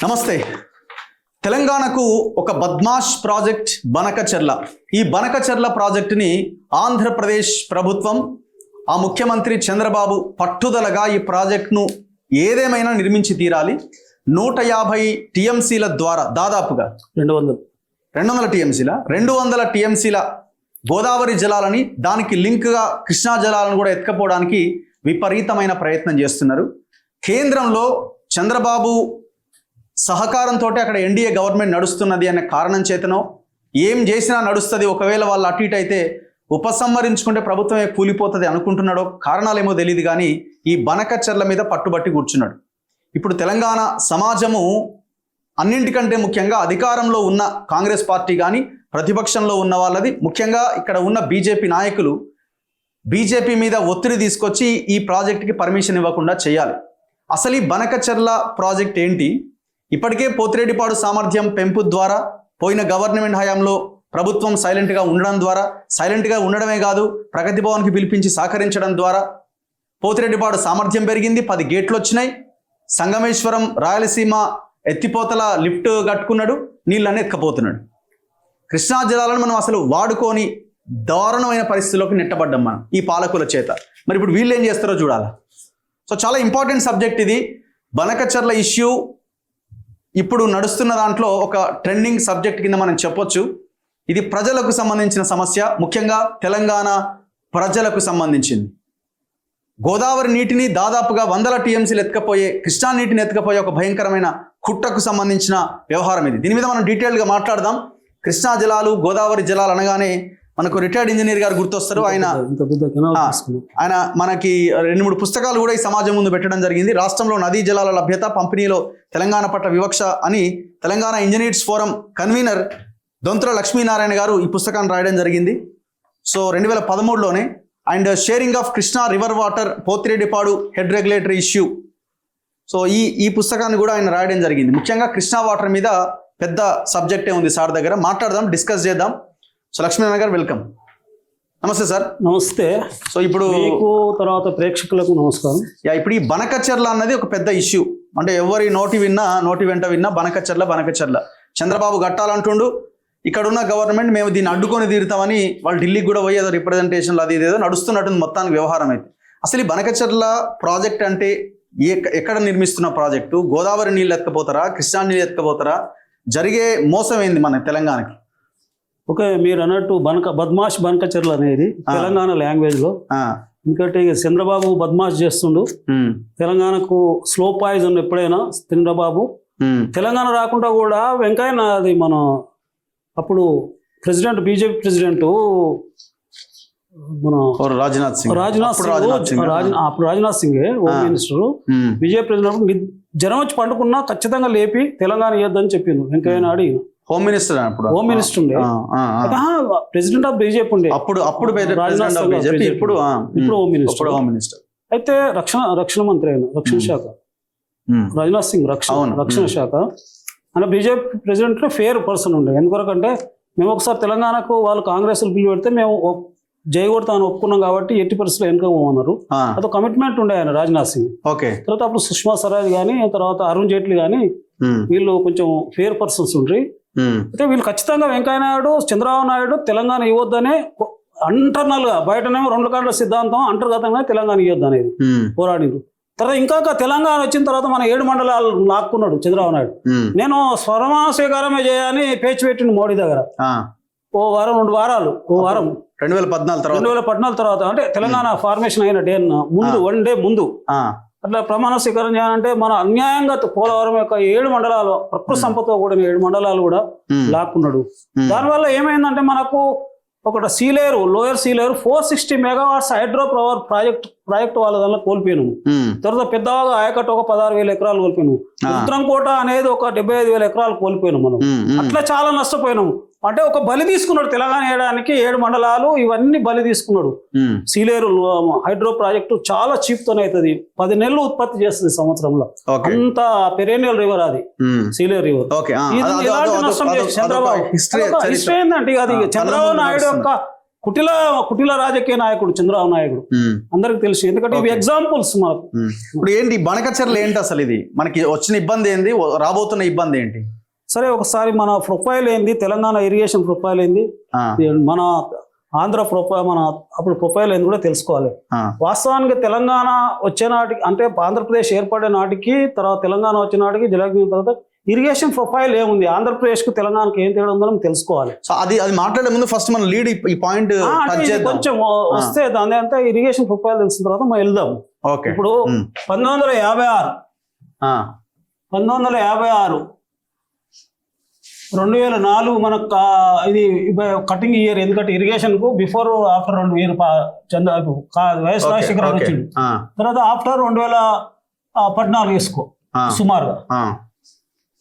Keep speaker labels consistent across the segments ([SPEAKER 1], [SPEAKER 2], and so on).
[SPEAKER 1] నమస్తే. తెలంగాణకు ఒక బద్మాష్ ప్రాజెక్ట్ బనకచెర్ల. ఈ బనకచెర్ల ప్రాజెక్టుని ఆంధ్రప్రదేశ్ ప్రభుత్వం, ఆ ముఖ్యమంత్రి చంద్రబాబు పట్టుదలగా ఈ ప్రాజెక్టును ఏదేమైనా నిర్మించి తీరాలి. 150 టీఎంసీల ద్వారా దాదాపుగా 200 టీఎంసీల 200 టీఎంసీల గోదావరి జలాలని, దానికి లింక్గా కృష్ణా జలాలను కూడా ఎత్తుకపోవడానికి విపరీతమైన ప్రయత్నం చేస్తున్నారు. కేంద్రంలో చంద్రబాబు సహకారంతో అక్కడ ఎన్డీఏ గవర్నమెంట్ నడుస్తున్నది అనే కారణం చేతనో, ఏం చేసినా నడుస్తుంది, ఒకవేళ వాళ్ళు అటు ఇటు అయితే ఉపసంహరించుకుంటే ప్రభుత్వమే కూలిపోతుంది అనుకుంటున్నాడో, కారణాలేమో తెలియదు. కానీ ఈ బనకచెర్ల మీద పట్టుబట్టి కూర్చున్నాడు. ఇప్పుడు తెలంగాణ సమాజము అన్నింటికంటే ముఖ్యంగా అధికారంలో ఉన్న కాంగ్రెస్ పార్టీ కానీ ప్రతిపక్షంలో ఉన్న వాళ్ళది, ముఖ్యంగా ఇక్కడ ఉన్న బీజేపీ నాయకులు బీజేపీ మీద ఒత్తిడి తీసుకొచ్చి ఈ ప్రాజెక్టుకి పర్మిషన్ ఇవ్వకుండా చేయాలి. అసలు ఈ బనకచెర్ల ప్రాజెక్ట్ ఏంటి? ఇప్పటికే పోతిరెడ్డిపాడు సామర్థ్యం పెంపు ద్వారా, పోయిన గవర్నమెంట్ హయాంలో ప్రభుత్వం సైలెంట్గా ఉండడం ద్వారా, సైలెంట్గా ఉండడమే కాదు ప్రగతి భవన్కి పిలిపించి సహకరించడం ద్వారా పోతిరెడ్డిపాడు సామర్థ్యం పెరిగింది. 10 గేట్లు వచ్చినాయి. సంగమేశ్వరం రాయలసీమ ఎత్తిపోతల లిఫ్ట్ కట్టుకున్నాడు, నీళ్ళన్నీ ఎత్తుకపోతున్నాడు. కృష్ణా జలాలను మనం అసలు వాడుకొని దారుణమైన పరిస్థితుల్లోకి నెట్టబడ్డాం మనం ఈ పాలకుల చేత. మరి ఇప్పుడు వీళ్ళు ఏం చేస్తారో చూడాలి. సో చాలా ఇంపార్టెంట్ సబ్జెక్ట్ ఇది. బనకచెర్ల ఇష్యూ ఇప్పుడు నడుస్తున్న దాంట్లో ఒక ట్రెండింగ్ సబ్జెక్ట్ కింద మనం చెప్పొచ్చు. ఇది ప్రజలకు సంబంధించిన సమస్య, ముఖ్యంగా తెలంగాణ ప్రజలకు సంబంధించింది. గోదావరి నీటిని దాదాపుగా 100 టీఎంసీలు ఎత్తుకపోయే, కృష్ణా నీటిని ఎత్తుకపోయే ఒక భయంకరమైన కుట్రకు సంబంధించిన వ్యవహారం ఇది. దీని మీద మనం డీటెయిల్గా మాట్లాడదాం. కృష్ణా జలాలు, గోదావరి జలాలు అనగానే మనకు రిటైర్డ్ ఇంజనీర్ గారు గుర్తొస్తారు. ఆయన మనకి 2-3 పుస్తకాలు కూడా ఈ సమాజం ముందు పెట్టడం జరిగింది. రాష్ట్రంలో నదీ జలాల లభ్యత, పంపిణీలో తెలంగాణ పట్ల వివక్ష అని Telangana engineers forum convener Dontula Lakshminarayana garu ఈ పుస్తకాన్ని రాయడం జరిగింది. సో 2013లోనే. And sharing of Krishna river water, Pothireddypadu head regulatory issue. So ఈ పుస్తకాన్ని కూడా ఆయన రాయడం జరిగింది. ముఖ్యంగా కృష్ణా వాటర్ మీద పెద్ద సబ్జెక్టే ఉంది సార్ దగ్గర. మాట్లాడదాం, డిస్కస్ చేద్దాం. సో లక్ష్మీనారాయణ గారు, వెల్కమ్. నమస్తే సార్.
[SPEAKER 2] నమస్తే.
[SPEAKER 1] సో ఇప్పుడు
[SPEAKER 2] మీకు తర్వాత ప్రేక్షకులకు నమస్కారం.
[SPEAKER 1] ఇప్పుడు ఈ బనకచెర్ల అన్నది ఒక పెద్ద ఇష్యూ. అంటే ఎవరి నోటి వెంట విన్నా బనకచెర్ల చంద్రబాబు కట్టాలంటుండు. ఇక్కడ ఉన్న గవర్నమెంట్ మేము దీన్ని అడ్డుకొని తీరుతామని వాళ్ళు ఢిల్లీకి కూడా పోయి ఏదో రిప్రజెంటేషన్లు అది ఏదో నడుస్తున్నట్టుంది మొత్తానికి వ్యవహారం అయితే. అసలు ఈ బనకచెర్ల ప్రాజెక్ట్ అంటే ఎక్కడ నిర్మిస్తున్న ప్రాజెక్టు? గోదావరి నీళ్ళు ఎత్తుకపోతారా, కృష్ణా నీళ్ళు ఎత్తుకపోతారా? జరిగే మోసం ఏంది మన తెలంగాణకి?
[SPEAKER 2] ఓకే, మీరు అన్నట్టు బద్మాష్ బనకచెర్ల అనేది తెలంగాణ లాంగ్వేజ్ లో. ఎందుకంటే చంద్రబాబు బద్మాష్ చేస్తుండు. తెలంగాణకు స్లో పాయిజన్ ఎప్పుడైనా చంద్రబాబు. తెలంగాణ రాకుండా కూడా వెంకయ్య, అది మన అప్పుడు ప్రెసిడెంట్, బీజేపీ ప్రెసిడెంట్ మన Rajnath Singh home minister, BJP president జనం వచ్చి పండుకున్నా ఖచ్చితంగా లేపి తెలంగాణ ఇవ్వద్దని చెప్పింది వెంకయ్య నాయుడు. హోమ్ మినిస్టర్ ఉండే, ప్రెసిడెంట్ ఆఫ్ బీజేపీ ఉండే అప్పుడు ఇప్పుడు హోమ్ మినిస్టర్. అయితే రక్షణ మంత్రి అయిన, రక్షణ శాఖ, రాజ్నాథ్ సింగ్ రక్షణ శాఖ ఆయన బీజేపీ ప్రెసిడెంట్ ఫేర్ పర్సన్ ఉండే. ఎందుకొరకంటే మేము ఒకసారి తెలంగాణకు వాళ్ళు కాంగ్రెస్ బిల్లు పెడితే మేము జై కొడతాను ఒప్పుకున్నాం కాబట్టి 80% వెనుకపోమన్నారు. అదొక కమిట్మెంట్ ఉండే ఆయన రాజ్నాథ్ సింగ్. తర్వాత అప్పుడు సుష్మా స్వరాజ్ కానీ, తర్వాత అరుణ్ జైట్లీ కానీ వీళ్ళు కొంచెం ఫేర్ పర్సన్స్ ఉండ్రి. అయితే వీళ్ళు ఖచ్చితంగా వెంకయ్య నాయుడు, చంద్రబాబు నాయుడు తెలంగాణ ఇవ్వద్దనే అంటర్నల్ గా, బయటనేమో 2 కాళ్ళ సిద్ధాంతం, అంతర్గతంగా తెలంగాణ ఇవ్వద్దు అనేది పోరాడిండు. తర్వాత ఇంకా తెలంగాణ వచ్చిన తర్వాత మన 7 మండలాలు లాక్కున్నాడు చంద్రబాబు నాయుడు. నేను స్వరమాన స్వీకారమే చేయని పేచి పెట్టిండు మోడీ దగ్గర. ఓ వారం 2 వారాలు, 2014 తర్వాత, అంటే తెలంగాణ ఫార్మేషన్ అయిన డే ముందు, 1 డే ముందు అట్లా ప్రమాణ స్వీకారం చేయాలంటే మన అన్యాయంగా పోలవరం యొక్క 7 మండలాలు, ప్రకృతి సంపదతో కూడిన 7 మండలాలు కూడా లాక్కున్నాడు. దానివల్ల ఏమైందంటే మనకు ఒకటి Sileru, lower Sileru 460 megawatts hydro power project వాళ్ళ దానిలో కోల్పోయినాము. తర్వాత పెద్దగా ఆయకట్టు ఒక 16,000 ఎకరాలు కోల్పోయినాము. ఉత్తరంకోట అనేది ఒక 75,000 ఎకరాలు కోల్పోయినాం మనం. అట్లా చాలా నష్టపోయినాము. అంటే ఒక బలి తీసుకున్నాడు తెలంగాణ వేయడానికి 7 మండలాలు, ఇవన్నీ బలి తీసుకున్నాడు. సీలేరు హైడ్రో ప్రాజెక్టు చాలా చీప్ తోనే అవుతుంది, 10 నెలలు ఉత్పత్తి చేస్తుంది సంవత్సరంలో. అంత పెరేనియల్ రివర్ అది సీలేరు రివర్. ఇది ఎలాంటి నష్టం చేసి చంద్రబాబు హిస్టరీ ఏంటంటే అది చంద్రబాబు నాయుడు యొక్క కుటిల రాజకీయ నాయకుడు చంద్రబాబు నాయుడు అందరికి తెలుసు, ఎందుకంటే ఇవి ఎగ్జాంపుల్స్ మనకు.
[SPEAKER 1] ఇప్పుడు ఏంటి బనకచెర్ల ఏంటి అసలు, ఇది మనకి వచ్చిన ఇబ్బంది ఏంది, రాబోతున్న ఇబ్బంది ఏంటి?
[SPEAKER 2] సరే ఒకసారి మన ప్రొఫైల్ ఏంది, తెలంగాణ ఇరిగేషన్ ప్రొఫైల్ ఏంది, మన ఆంధ్ర ప్రొఫైల్, మన అప్పుడు ప్రొఫైల్ ఏంది కూడా తెలుసుకోవాలి. వాస్తవానికి తెలంగాణ వచ్చే నాటికి, అంటే ఆంధ్రప్రదేశ్ ఏర్పడే నాటికి, తర్వాత తెలంగాణ వచ్చే నాటికి జలగిన తర్వాత ఇరిగేషన్ ప్రొఫైల్ ఏముంది, ఆంధ్రప్రదేశ్ కు తెలంగాణకి ఏం తేడా ఉందని తెలుసుకోవాలి.
[SPEAKER 1] సో అది మాట్లాడే ముందు ఫస్ట్ మనం లీడ్ ఈ పాయింట్
[SPEAKER 2] కొంచెం వస్తే దాని అంతా ఇరిగేషన్ ప్రొఫైల్ తెలిసిన తర్వాత మనం వెళ్దాం. ఇప్పుడు 1956 2004 మనకు ఇది కటింగ్ ఇయర్. ఎందుకంటే ఇరిగేషన్ కు బిఫోర్ ఆఫ్టర్ 2000 వైఎస్ రాజశేఖర వచ్చింది, తర్వాత ఆఫ్టర్ 2014 వేసుకో సుమారుగా.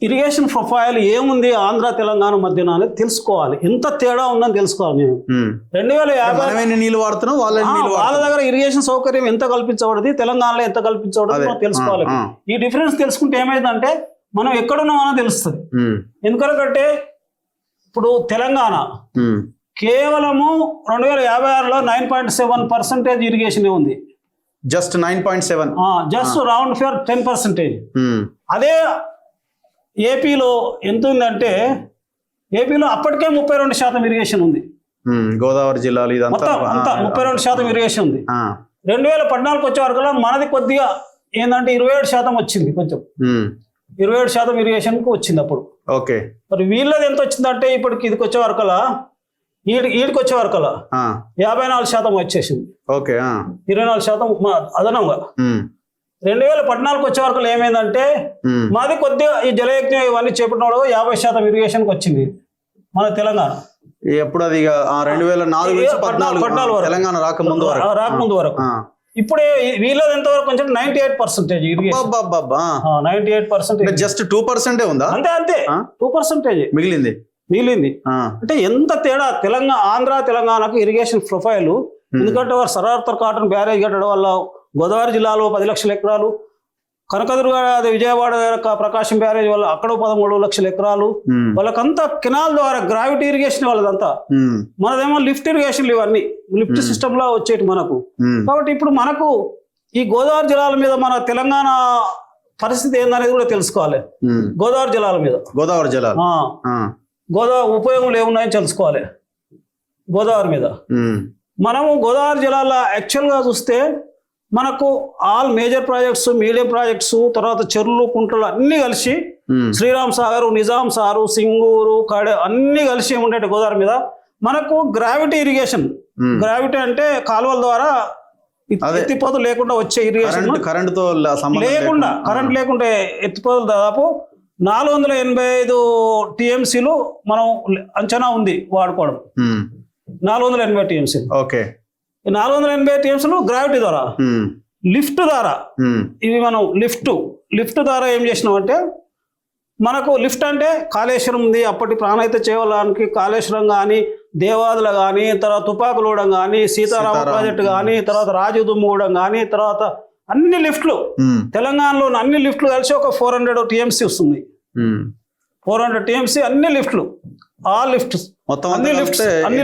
[SPEAKER 2] ఇరిగేషన్ ప్రొఫైల్ ఏముంది ఆంధ్ర తెలంగాణ మధ్యన అనేది తెలుసుకోవాలి, ఎంత తేడా ఉందని తెలుసుకోవాలి. నేను 2050
[SPEAKER 1] నీళ్ళు వాడుతున్నాం,
[SPEAKER 2] వాళ్ళ దగ్గర ఇరిగేషన్ సౌకర్యం ఎంత కల్పించబడింది, తెలంగాణలో ఎంత కల్పించబడింది తెలుసుకోవాలి. ఈ డిఫరెన్స్ తెలుసుకుంటే ఏమైందంటే మనం ఎక్కడున్నామో తెలుస్తుంది. ఎందుకంటే ఇప్పుడు తెలంగాణ కేవలము 2056లో 9.7% ఇరిగేషన్ ఉంది,
[SPEAKER 1] జస్ట్ 9.7,
[SPEAKER 2] జస్ట్ రౌండ్ ఫిగర్ 10%. అదే ఏపీలో ఎంత ఉందంటే, ఏపీలో అప్పటికే 32% ఇరిగేషన్ ఉంది.
[SPEAKER 1] గోదావరి జిల్లాలో
[SPEAKER 2] మొత్తం అంతా 32% ఇరిగేషన్ ఉంది. 2014 వచ్చే వరకు మనది కొద్దిగా ఏంటంటే 27% వచ్చింది, కొంచెం 27% ఇరిగేషన్ కు వచ్చింది అప్పుడు.
[SPEAKER 1] ఓకే,
[SPEAKER 2] మరి వీళ్ళది ఎంత వచ్చిందంటే ఇప్పటికి ఇదికి వచ్చే వరకలా, ఈడికి వచ్చే వరకలా 54% వచ్చేసింది.
[SPEAKER 1] ఓకే,
[SPEAKER 2] 24% అదనంగా. 2014 వచ్చే వరకు ఏమైందంటే మాది కొద్దిగా ఈ జలయజ్ఞం ఇవన్నీ చేపట్టిన 50% ఇరిగేషన్కి వచ్చింది మన తెలంగాణ.
[SPEAKER 1] ఎప్పుడు అది 2004 తెలంగాణ రాకముందు వరకు.
[SPEAKER 2] ఇప్పుడు వీళ్ళది ఎంతవరకు కొంచెం 98% ఇరిగేషన్. 98%,
[SPEAKER 1] జస్ట్ 2% ఉందా?
[SPEAKER 2] అంతే 2% మిగిలింది. అంటే ఎంత తేడా తెలంగాణ, ఆంధ్ర తెలంగాణకు ఇరిగేషన్ ప్రొఫైల్. ఎందుకంటే వారు సరార్తర్ కాటన్ బ్యారేజ్ కట్టడం వల్ల గోదావరి జిల్లాలో 10 లక్షల ఎకరాలు, కనకదుర్గ విజయవాడ ప్రకాశం బ్యారేజ్ వల్ల అక్కడ 13 లక్షల ఎకరాలు, వాళ్ళకంతా కెనాల్ ద్వారా గ్రావిటీ ఇరిగేషన్ వాళ్ళదంతా. మనదేమో లిఫ్ట్ ఇరిగేషన్, ఇవన్నీ లిఫ్ట్ సిస్టమ్ లో వచ్చేటి మనకు. కాబట్టి ఇప్పుడు మనకు ఈ గోదావరి జిల్లాల మీద మన తెలంగాణ పరిస్థితి ఏందనేది కూడా తెలుసుకోవాలి. గోదావరి జిల్లాల మీద, గోదావరి ఉపయోగంలో ఏమున్నాయని తెలుసుకోవాలి. గోదావరి మీద మనము గోదావరి జిల్లాలో యాక్చువల్గా చూస్తే మనకు all major projects, medium projects, తర్వాత చెరువులు, కుంటలు అన్ని కలిసి శ్రీరామ్ సాగర్, నిజాం సారు, సింగూరు, కాడే అన్ని కలిసి ఉండేటి గోదావరి మీద మనకు గ్రావిటీ ఇరిగేషన్. గ్రావిటీ అంటే కాలువల ద్వారా ఎత్తిపోతలు లేకుండా వచ్చే ఇరిగేషన్,
[SPEAKER 1] కరెంట్
[SPEAKER 2] లేకుండా ఎత్తిపోతలు దాదాపు 485 టీఎంసీలు మనం అంచనా ఉంది వాడుకోవడం. 480 టీఎంసీలు.
[SPEAKER 1] ఓకే,
[SPEAKER 2] 480 టీఎంసీలు గ్రావిటీ ద్వారా. లిఫ్ట్ ద్వారా ఇవి మనం లిఫ్ట్ ద్వారా ఏం చేసినాం అంటే, మనకు లిఫ్ట్ అంటే కాళేశ్వరం ఉంది, అప్పటి ప్రాణహిత చేయడానికి కాళేశ్వరం కానీ, దేవాదుల కానీ, తర్వాత తుపాకులూడెం కానీ, సీతారామ ప్రాజెక్టు కానీ, తర్వాత రాజదుమ్మగూడెం కానీ, తర్వాత అన్ని లిఫ్ట్లు తెలంగాణలో అన్ని లిఫ్ట్లు కలిసి ఒక 400 టీఎంసీ వస్తుంది. 400 టీఎంసీ అన్ని లిఫ్ట్లు, ఆల్ లిఫ్ట్స్, అన్ని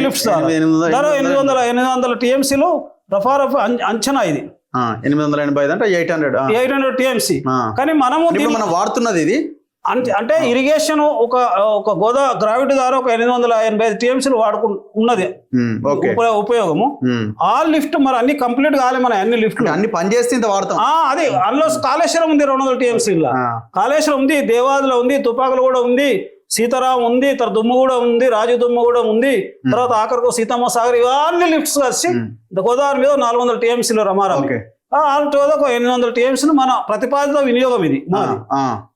[SPEAKER 2] లిఫ్ట్స్ 800 టీఎంసీలు రఫారఫ్ అంచనా. ఇది
[SPEAKER 1] 880 అంటే
[SPEAKER 2] 800 టీఎంసీ. కానీ మనం
[SPEAKER 1] వాడుతున్నది ఇది
[SPEAKER 2] అంటే ఇరిగేషన్ ఒక గ్రావిటీ ద్వారా ఒక 885 టీఎంసీలు ఉన్నది ఉపయోగము. ఆల్ లిఫ్ట్ మరి అన్ని కంప్లీట్ కావాలి, మన అన్ని లిఫ్ట్లు
[SPEAKER 1] అన్ని పనిచేస్తే వాడతాం.
[SPEAKER 2] అది అందులో కాళేశ్వరం ఉంది 200 టీఎంసీల, కాళేశ్వరం ఉంది, దేవాదుల ఉంది, తుపాకులు కూడా ఉంది, సీతారాం ఉంది, తర్వాత దుమ్మగూడెం ఉంది, రాజదుమ్మగూడెం ఉంది, తర్వాత ఆఖరికి సీతమ్మ సాగర్, ఇవన్నీ లిఫ్ట్స్ కలిసి గోదావరి మీద 400 టీఎంసీలు రమారాం. ఒక 800 టీఎంసీలు మన ప్రతిపాదిత వినియోగం ఇది.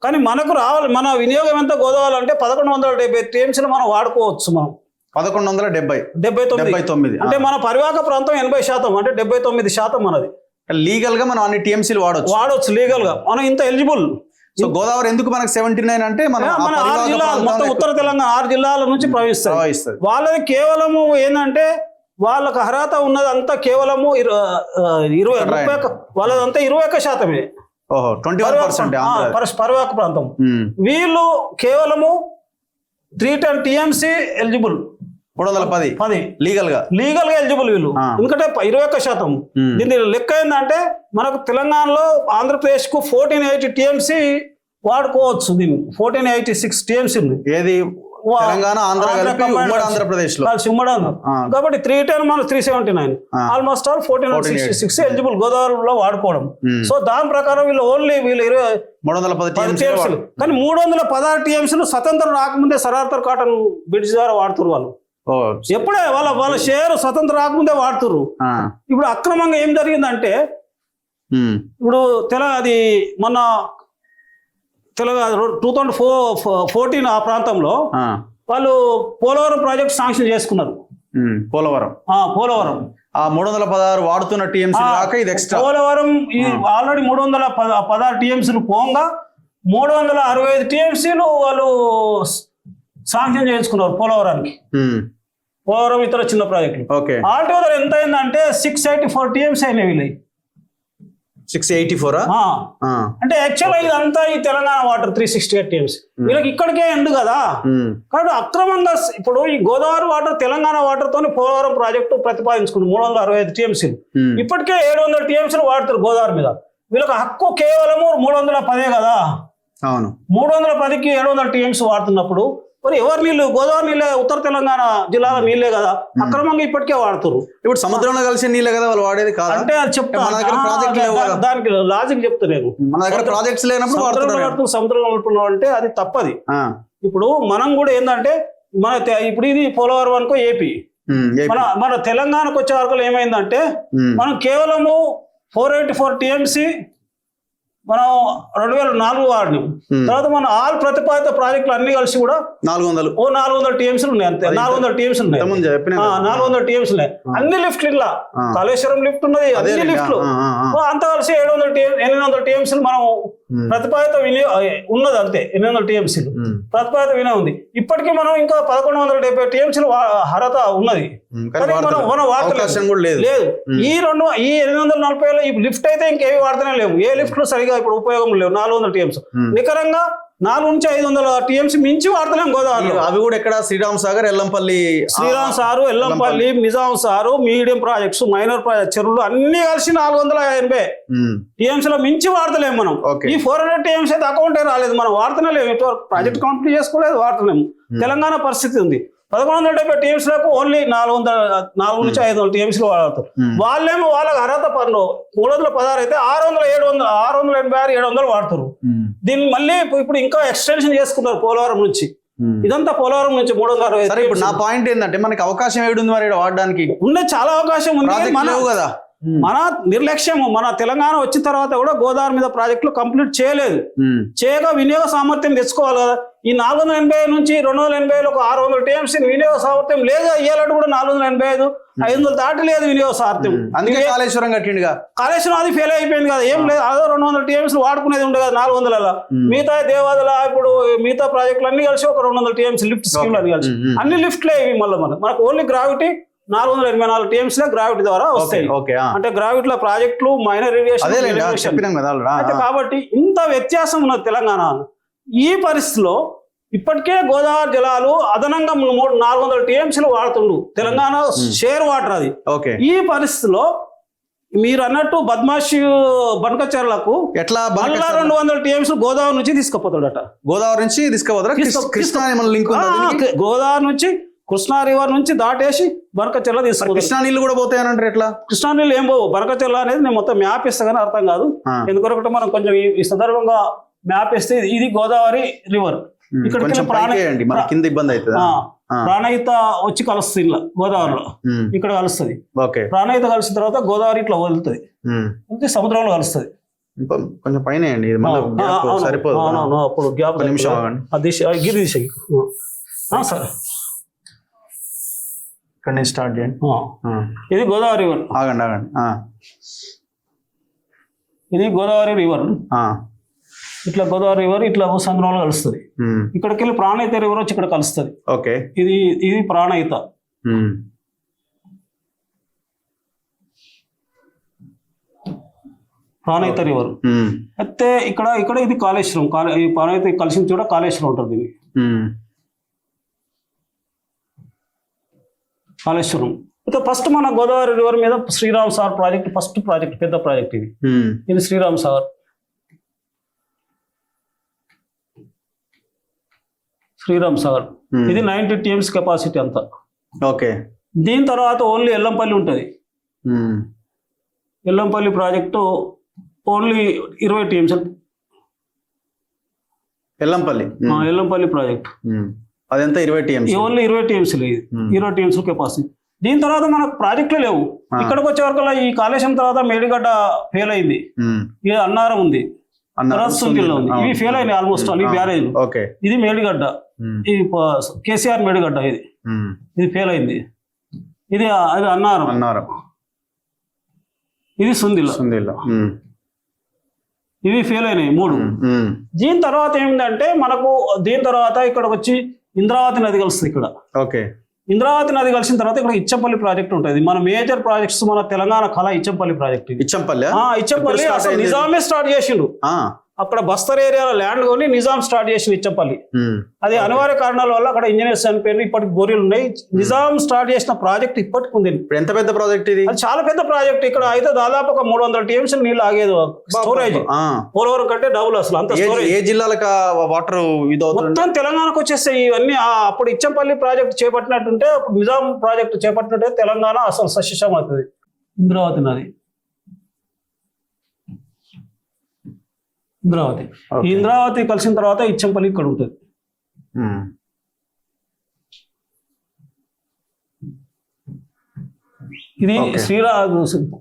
[SPEAKER 2] కానీ మనకు రావాలి, మన వినియోగం ఎంత గోదావరి అంటే 1170 టీఎంసీలు మనం వాడుకోవచ్చు. మనం
[SPEAKER 1] 1179
[SPEAKER 2] అంటే మన పరివాహక ప్రాంతం 80%, అంటే 79% మనది.
[SPEAKER 1] లీగల్ గా మనం అన్ని టీఎంసీలు వాడవచ్చు
[SPEAKER 2] లీగల్ గా, మనం ఇంత ఎలిజిబుల్.
[SPEAKER 1] సో గోదావరి ఎందుకు మనకు 79 అంటే మన
[SPEAKER 2] 6 జిల్లాలు, మొత్తం ఉత్తర తెలంగాణ 6 జిల్లాల నుంచి ప్రవహిస్తుంది. వాళ్ళది కేవలము ఏంటంటే వాళ్ళకు అర్హత ఉన్నదంతా కేవలము 20, వాళ్ళదంతా 21%.
[SPEAKER 1] 21%
[SPEAKER 2] పరివాహక ప్రాంతం. వీళ్ళు కేవలము 310 టీఎంసీ ఎలిజిబుల్,
[SPEAKER 1] 310 లీగల్ గా
[SPEAKER 2] ఎలిజిబుల్ వీళ్ళు, ఎందుకంటే 21%. దీని లెక్క ఏంటంటే మనకు తెలంగాణలో ఆంధ్రప్రదేశ్ కు 1480 టీఎంసీ వాడుకోవచ్చు. దీన్ని 1486 టీఎంసీ ఉంది.
[SPEAKER 1] ఏది తెలంగాణ ఆంధ్ర ఆంధ్రప్రదేశ్ లో
[SPEAKER 2] కాబట్టి 310 మన 379 ఆల్మోస్ట్ ఆల్ 1466 ఎలిజిబుల్ గోదావరిలో వాడుకోవడం. సో దాని ప్రకారం వీళ్ళు ఓన్లీ
[SPEAKER 1] 310
[SPEAKER 2] టీఎంసీలు, కానీ 316 టీఎంసీలు స్వతంత్రం రాకముందే సరార్తర్ కాటన్ బ్రిడ్జ్ ద్వారా వాడుతున్నారు వాళ్ళు. ఎప్పుడే వాళ్ళ షేర్ స్వతంత్రం రాకముందే వాడుతున్నారు. ఇప్పుడు అక్రమంగా ఏం జరిగిందంటే ఇప్పుడు అది మొన్న 2014 ఆ ప్రాంతంలో వాళ్ళు పోలవరం ప్రాజెక్ట్ శాంక్షన్ చేసుకున్నారు.
[SPEAKER 1] పోలవరం ఆ 316 వాడుతున్న టీఎంసీ ఇది ఎక్స్ట్రా.
[SPEAKER 2] పోలవరం ఆల్రెడీ 316 టీఎంసీలు పోగా 365 టీఎంసీలు వాళ్ళు శాంక్షన్ చేసుకున్నారు పోలవరానికి. పోలవరం ఇతర చిన్న ప్రాజెక్టులు ఆల్టుగెదర్ ఎంత అయిందంటే 684 టీఎంసీ అయినాయి వీళ్ళవి.
[SPEAKER 1] 684
[SPEAKER 2] అంటే యాక్చువల్గా ఇదంతా ఈ తెలంగాణ వాటర్ 368 టీఎంసీ వీళ్ళకి ఇక్కడికే ఎండు కదా. కాబట్టి అక్రమంగా ఇప్పుడు ఈ గోదావరి వాటర్ తెలంగాణ వాటర్ తోని పోలవరం ప్రాజెక్టు ప్రతిపాదించుకుంది 365 టీఎంసీలు. ఇప్పటికే 700 టీఎంసీలు వాడుతారు గోదావరి మీద. వీళ్ళకి హక్కు కేవలము 310 కదా. 310కి 700 టీఎంసీ వాడుతున్నప్పుడు మరి ఎవరు నీళ్ళు? గోదావరి నీళ్ళే, ఉత్తర తెలంగాణ జిల్లాల నీళ్ళే కదా, అక్రమంగా ఇప్పటికే వాడుతారు.
[SPEAKER 1] ఇప్పుడు సముద్రంలో కలిసి నీళ్ళే కదా వాళ్ళు వాడేది కాదు
[SPEAKER 2] అంటే అది చెప్తా, దానికి లాజిక్ చెప్తా నేను.
[SPEAKER 1] మన దగ్గర ప్రాజెక్ట్స్ లేనప్పుడు
[SPEAKER 2] సముద్రంలో ఉంటున్నాం అంటే అది తప్పది. ఇప్పుడు మనం కూడా ఏంటంటే ఇప్పుడు ఇది పోలవరం అనుకో ఏపీ, మన తెలంగాణకు వచ్చే వరకు ఏమైందంటే మనం కేవలము 484 టీఎంసీ మనం 2004 వాడినాం. తర్వాత మన ఆల్ ప్రతిపాదిత ప్రాజెక్టులు అన్ని కలిసి కూడా 400 టీఎంసీలు ఉన్నాయి. అంతే 400 టీఎంసీలు ఉన్నాయి. 400 టీఎంసీ ఉన్నాయి. అన్ని లిఫ్ట్లు ఇలా కాళేశ్వరం లిఫ్ట్ ఉన్నది, అన్ని లిఫ్ట్లు అంతా కలిసి 800 టీఎంసీలు మనం ప్రతిపాదిత ఉన్నది. అంతే 800 టీఎంసీలు ప్రతిపాదిత వినియోగం ఉంది. ఇప్పటికీ మనం ఇంకా 1170 టీఎంసీలు అర్హత ఉన్నది, మనం వాడతలేదు. లేదు ఈ 840 ఈ లిఫ్ట్ అయితే ఇంకేవి వాడుతూనే లేవు. ఏ లిఫ్ట్లు సరిగా ఇప్పుడు ఉపయోగం లేవు. 400 టీఎంసీ నికరంగా 400 నుంచి 500 టీఎంసీ మించి వాడుతున్నాం గోదావరిలో.
[SPEAKER 1] అవి కూడా ఎక్కడ శ్రీరామ్ సాగర్, ఎల్లంపల్లి,
[SPEAKER 2] నిజాం సారు, మీడియం ప్రాజెక్ట్స్, మైనర్ ప్రాజెక్ట్ చెరువులు అన్ని కలిసి 480 టీఎంసీలో మించి వాడతలేము మనం. ఈ 400 టీఎంసీ అయితే అకౌంటే రాలేదు, మనం వాడుతూనే లేము. ప్రాజెక్ట్ కంప్లీట్ చేసుకోలేదు, వాడుతున్నాము. తెలంగాణ పరిస్థితి ఉంది. 1170 టీఎంసీలకు ఓన్లీ 400 నుంచి 500 టీఎంసీలు వాడతారు. వాళ్ళేమో వాళ్ళకి అర్హత పన్ను 316 అయితే 686 700 వాడుతారు. దీన్ని మళ్ళీ ఇప్పుడు ఇంకా ఎక్స్టెన్షన్ చేసుకున్నారు పోలవరం నుంచి. ఇదంతా పోలవరం నుంచి 360.
[SPEAKER 1] ఇప్పుడు నా పాయింట్ ఏంటంటే మనకి అవకాశం ఏడుంది మరి వాడడానికి?
[SPEAKER 2] ఉండే చాలా అవకాశం ఉంది
[SPEAKER 1] కదా.
[SPEAKER 2] మన నిర్లక్ష్యము. మన తెలంగాణ వచ్చిన తర్వాత కూడా గోదావరి మీద ప్రాజెక్టులు కంప్లీట్ చేయలేదు. చేయగా వినియోగ సామర్థ్యం తెచ్చుకోవాలి కదా. ఈ 480 నుంచి 280 ఒక 600 టీఎంసీ వినియోగ సామర్థ్యం లేదు. ఇయ్యాలంటే కూడా 485 500 దాటి లేదు వినియోగ సామర్థ్యం.
[SPEAKER 1] అందుకే కాళేశ్వరం కట్టిండుగా.
[SPEAKER 2] కాళేశ్వరం అది ఫెయిల్ అయిపోయింది కదా. ఏం లేదు, అదో 200 టీఎంసీ వాడుకునేది ఉండే కదా 400. మిగతా దేవాదల ఇప్పుడు మిగతా ప్రాజెక్టులు అన్ని కలిసి ఒక 200 టీఎంసీ లిఫ్ట్ స్కీమ్లు అన్ని కలిసి అన్ని లిఫ్ట్లే ఇవి. మళ్ళీ మనకు ఓన్లీ గ్రావిటీ 484 టీఎంసీ గ్రావిటీ ద్వారా వస్తాయి. అంటే గ్రావిటీలో ప్రాజెక్టులు మైనర్ ఇరిగేషన్. కాబట్టి ఇంత వ్యత్యాసం ఉన్నది తెలంగాణ. ఈ పరిస్థితిలో ఇప్పటికే గోదావరి జలాలు అదనంగా 400 టీఎంసీలు వాడుతుండు తెలంగాణ షేర్ వాటర్ అది. ఈ పరిస్థితిలో మీరు అన్నట్టు బద్మాషి బనకచెర్లకు ఎట్లా 200 టీఎంసీ గోదావరి నుంచి తీసుకుపోతాడట.
[SPEAKER 1] గోదావరి నుంచి
[SPEAKER 2] గోదావరి నుంచి కృష్ణా రివర్ నుంచి దాటేసి బనకచెర్ల తీసుకుంటారు.
[SPEAKER 1] కృష్ణా నీళ్ళు కూడా పోతాయనంటారు. ఎట్లా?
[SPEAKER 2] కృష్ణా నీళ్ళు ఏం పోవు. బనకచెర్ల అనేది నేను మొత్తం మ్యాప్ ఇస్తా కానీ అర్థం కాదు. ఎందుకంటే మనం కొంచెం ఈ సందర్భంగా మ్యాప్ ఇస్తే ఇది గోదావరి రివర్. ఇక్కడ ప్రాణహిత వచ్చి కలుస్తుంది ఇలా గోదావరిలో, ఇక్కడ కలుస్తుంది. ప్రాణహిత కలిసిన తర్వాత గోదావరి ఇట్లా వదులుతుంది, వెళ్తే సముద్రంలో కలుస్తుంది.
[SPEAKER 1] కొంచెం పైన సరిపోదు.
[SPEAKER 2] అప్పుడు గ్యాప్ గిరి దిశ సరే
[SPEAKER 1] ఇక్కడ నుంచి స్టార్ట్ చేయండి.
[SPEAKER 2] ఇది గోదావరి రివర్.
[SPEAKER 1] ఆగండి.
[SPEAKER 2] ఇది గోదావరి రివర్. ఇట్లా గోదావరి రివర్ ఇట్లా సముద్రంలో కలుస్తుంది. ఇక్కడికి వెళ్ళి ప్రాణహిత రివర్ వచ్చి ఇక్కడ కలుస్తుంది. ఇది ప్రాణహిత. ప్రాణహిత రివర్ అయితే ఇక్కడ ఇది కాళేశ్వరం. ఈ ప్రాణహిత కలిసిన చోట కాళేశ్వరం ఉంటుంది. కాళేశ్వరం అయితే ఫస్ట్ మన గోదావరి రివర్ మీద Sriram Sagar project first project, పెద్ద ప్రాజెక్ట్ ఇది. ఇది శ్రీరామ్ సాగర్. శ్రీరామ్ సాగర్ ఇది 90 TMS కెపాసిటీ అంతా.
[SPEAKER 1] ఓకే.
[SPEAKER 2] దీని తర్వాత ఓన్లీ ఎల్లంపల్లి ఉంటుంది. Yellampalli project only 20 TMS. Yellampalli project
[SPEAKER 1] అదంతా 20 TMS,
[SPEAKER 2] ఓన్లీ 20 TMS లేదు, 20 TMS కెపాసిటీ. దీని తర్వాత మనకు ప్రాజెక్టులు లేవు. ఇక్కడికి వచ్చే వరకు ఈ కాళేశ్వరం తర్వాత మేడిగడ్డ ఫెయిల్ అయింది, ఇది అన్నారం ఉంది, సుందిల్ల ఉంది, ఇవి ఫెయిల్ అయినాయి ఆల్మోస్ట్ ఆల్ ఈ బ్యారేజ్. ఇది మేడిగడ్డ, ఇది కేసీఆర్ మేడిగడ్డ, ఇది ఫెయిల్ అయింది. ఇది అది అన్నారం, ఇది సుందిల్ల, ఇవి ఫెయిల్ అయినాయి 3. దీని తర్వాత ఏమిటంటే మనకు దీని తర్వాత ఇక్కడికి వచ్చి ఇంద్రావతి నది కలుస్తుంది ఇక్కడ. ఇంద్రావతి నది కలిసిన తర్వాత ఇక్కడ ఇచ్చంపల్లి ప్రాజెక్ట్ ఉంటుంది. మన మేజర్ ప్రాజెక్ట్స్ మన తెలంగాణ కళ ఇచ్చంపల్లి ప్రాజెక్ట్. ఇచ్చంపల్లి అసలు నిజామే స్టార్ట్ చేసిండు. అక్కడ బస్తర్ ఏరియాలో ల్యాండ్ కొని నిజాం స్టార్ట్ చేసిన ఇచ్చంపల్లి. అది అనివార్య కారణాల వల్ల అక్కడ ఇంజనీర్స్ చనిపోయారు, ఇప్పటికి బోరీలు ఉన్నాయి. నిజాం స్టార్ట్ చేసిన ప్రాజెక్ట్ ఇప్పటికి ఉంది.
[SPEAKER 1] ఎంత పెద్ద ప్రాజెక్ట్ ఇది?
[SPEAKER 2] అది చాలా పెద్ద ప్రాజెక్ట్. ఇక్కడ అయితే దాదాపు ఒక 300 TMS నీళ్ళు ఆగేది స్టోరేజ్. పోలవరం కంటే డబుల్ అసలు అంత స్టోరేజ్.
[SPEAKER 1] ఏ జిల్లాలకు వాటర్
[SPEAKER 2] మొత్తం తెలంగాణకు వచ్చేస్తాయి ఇవన్నీ. అప్పుడు ఇచ్చంపల్లి ప్రాజెక్ట్ చేపట్టినట్టుంటే, అప్పుడు నిజాం ప్రాజెక్ట్ చేపట్టినట్టే తెలంగాణ అసలు సస్యశ్యామం అవుతుంది. ఇంద్రావతి నది, ఇంద్రావతి కలిసిన తర్వాత ఇచ్చంపల్లి ఇక్కడ ఉంటుంది. ఇది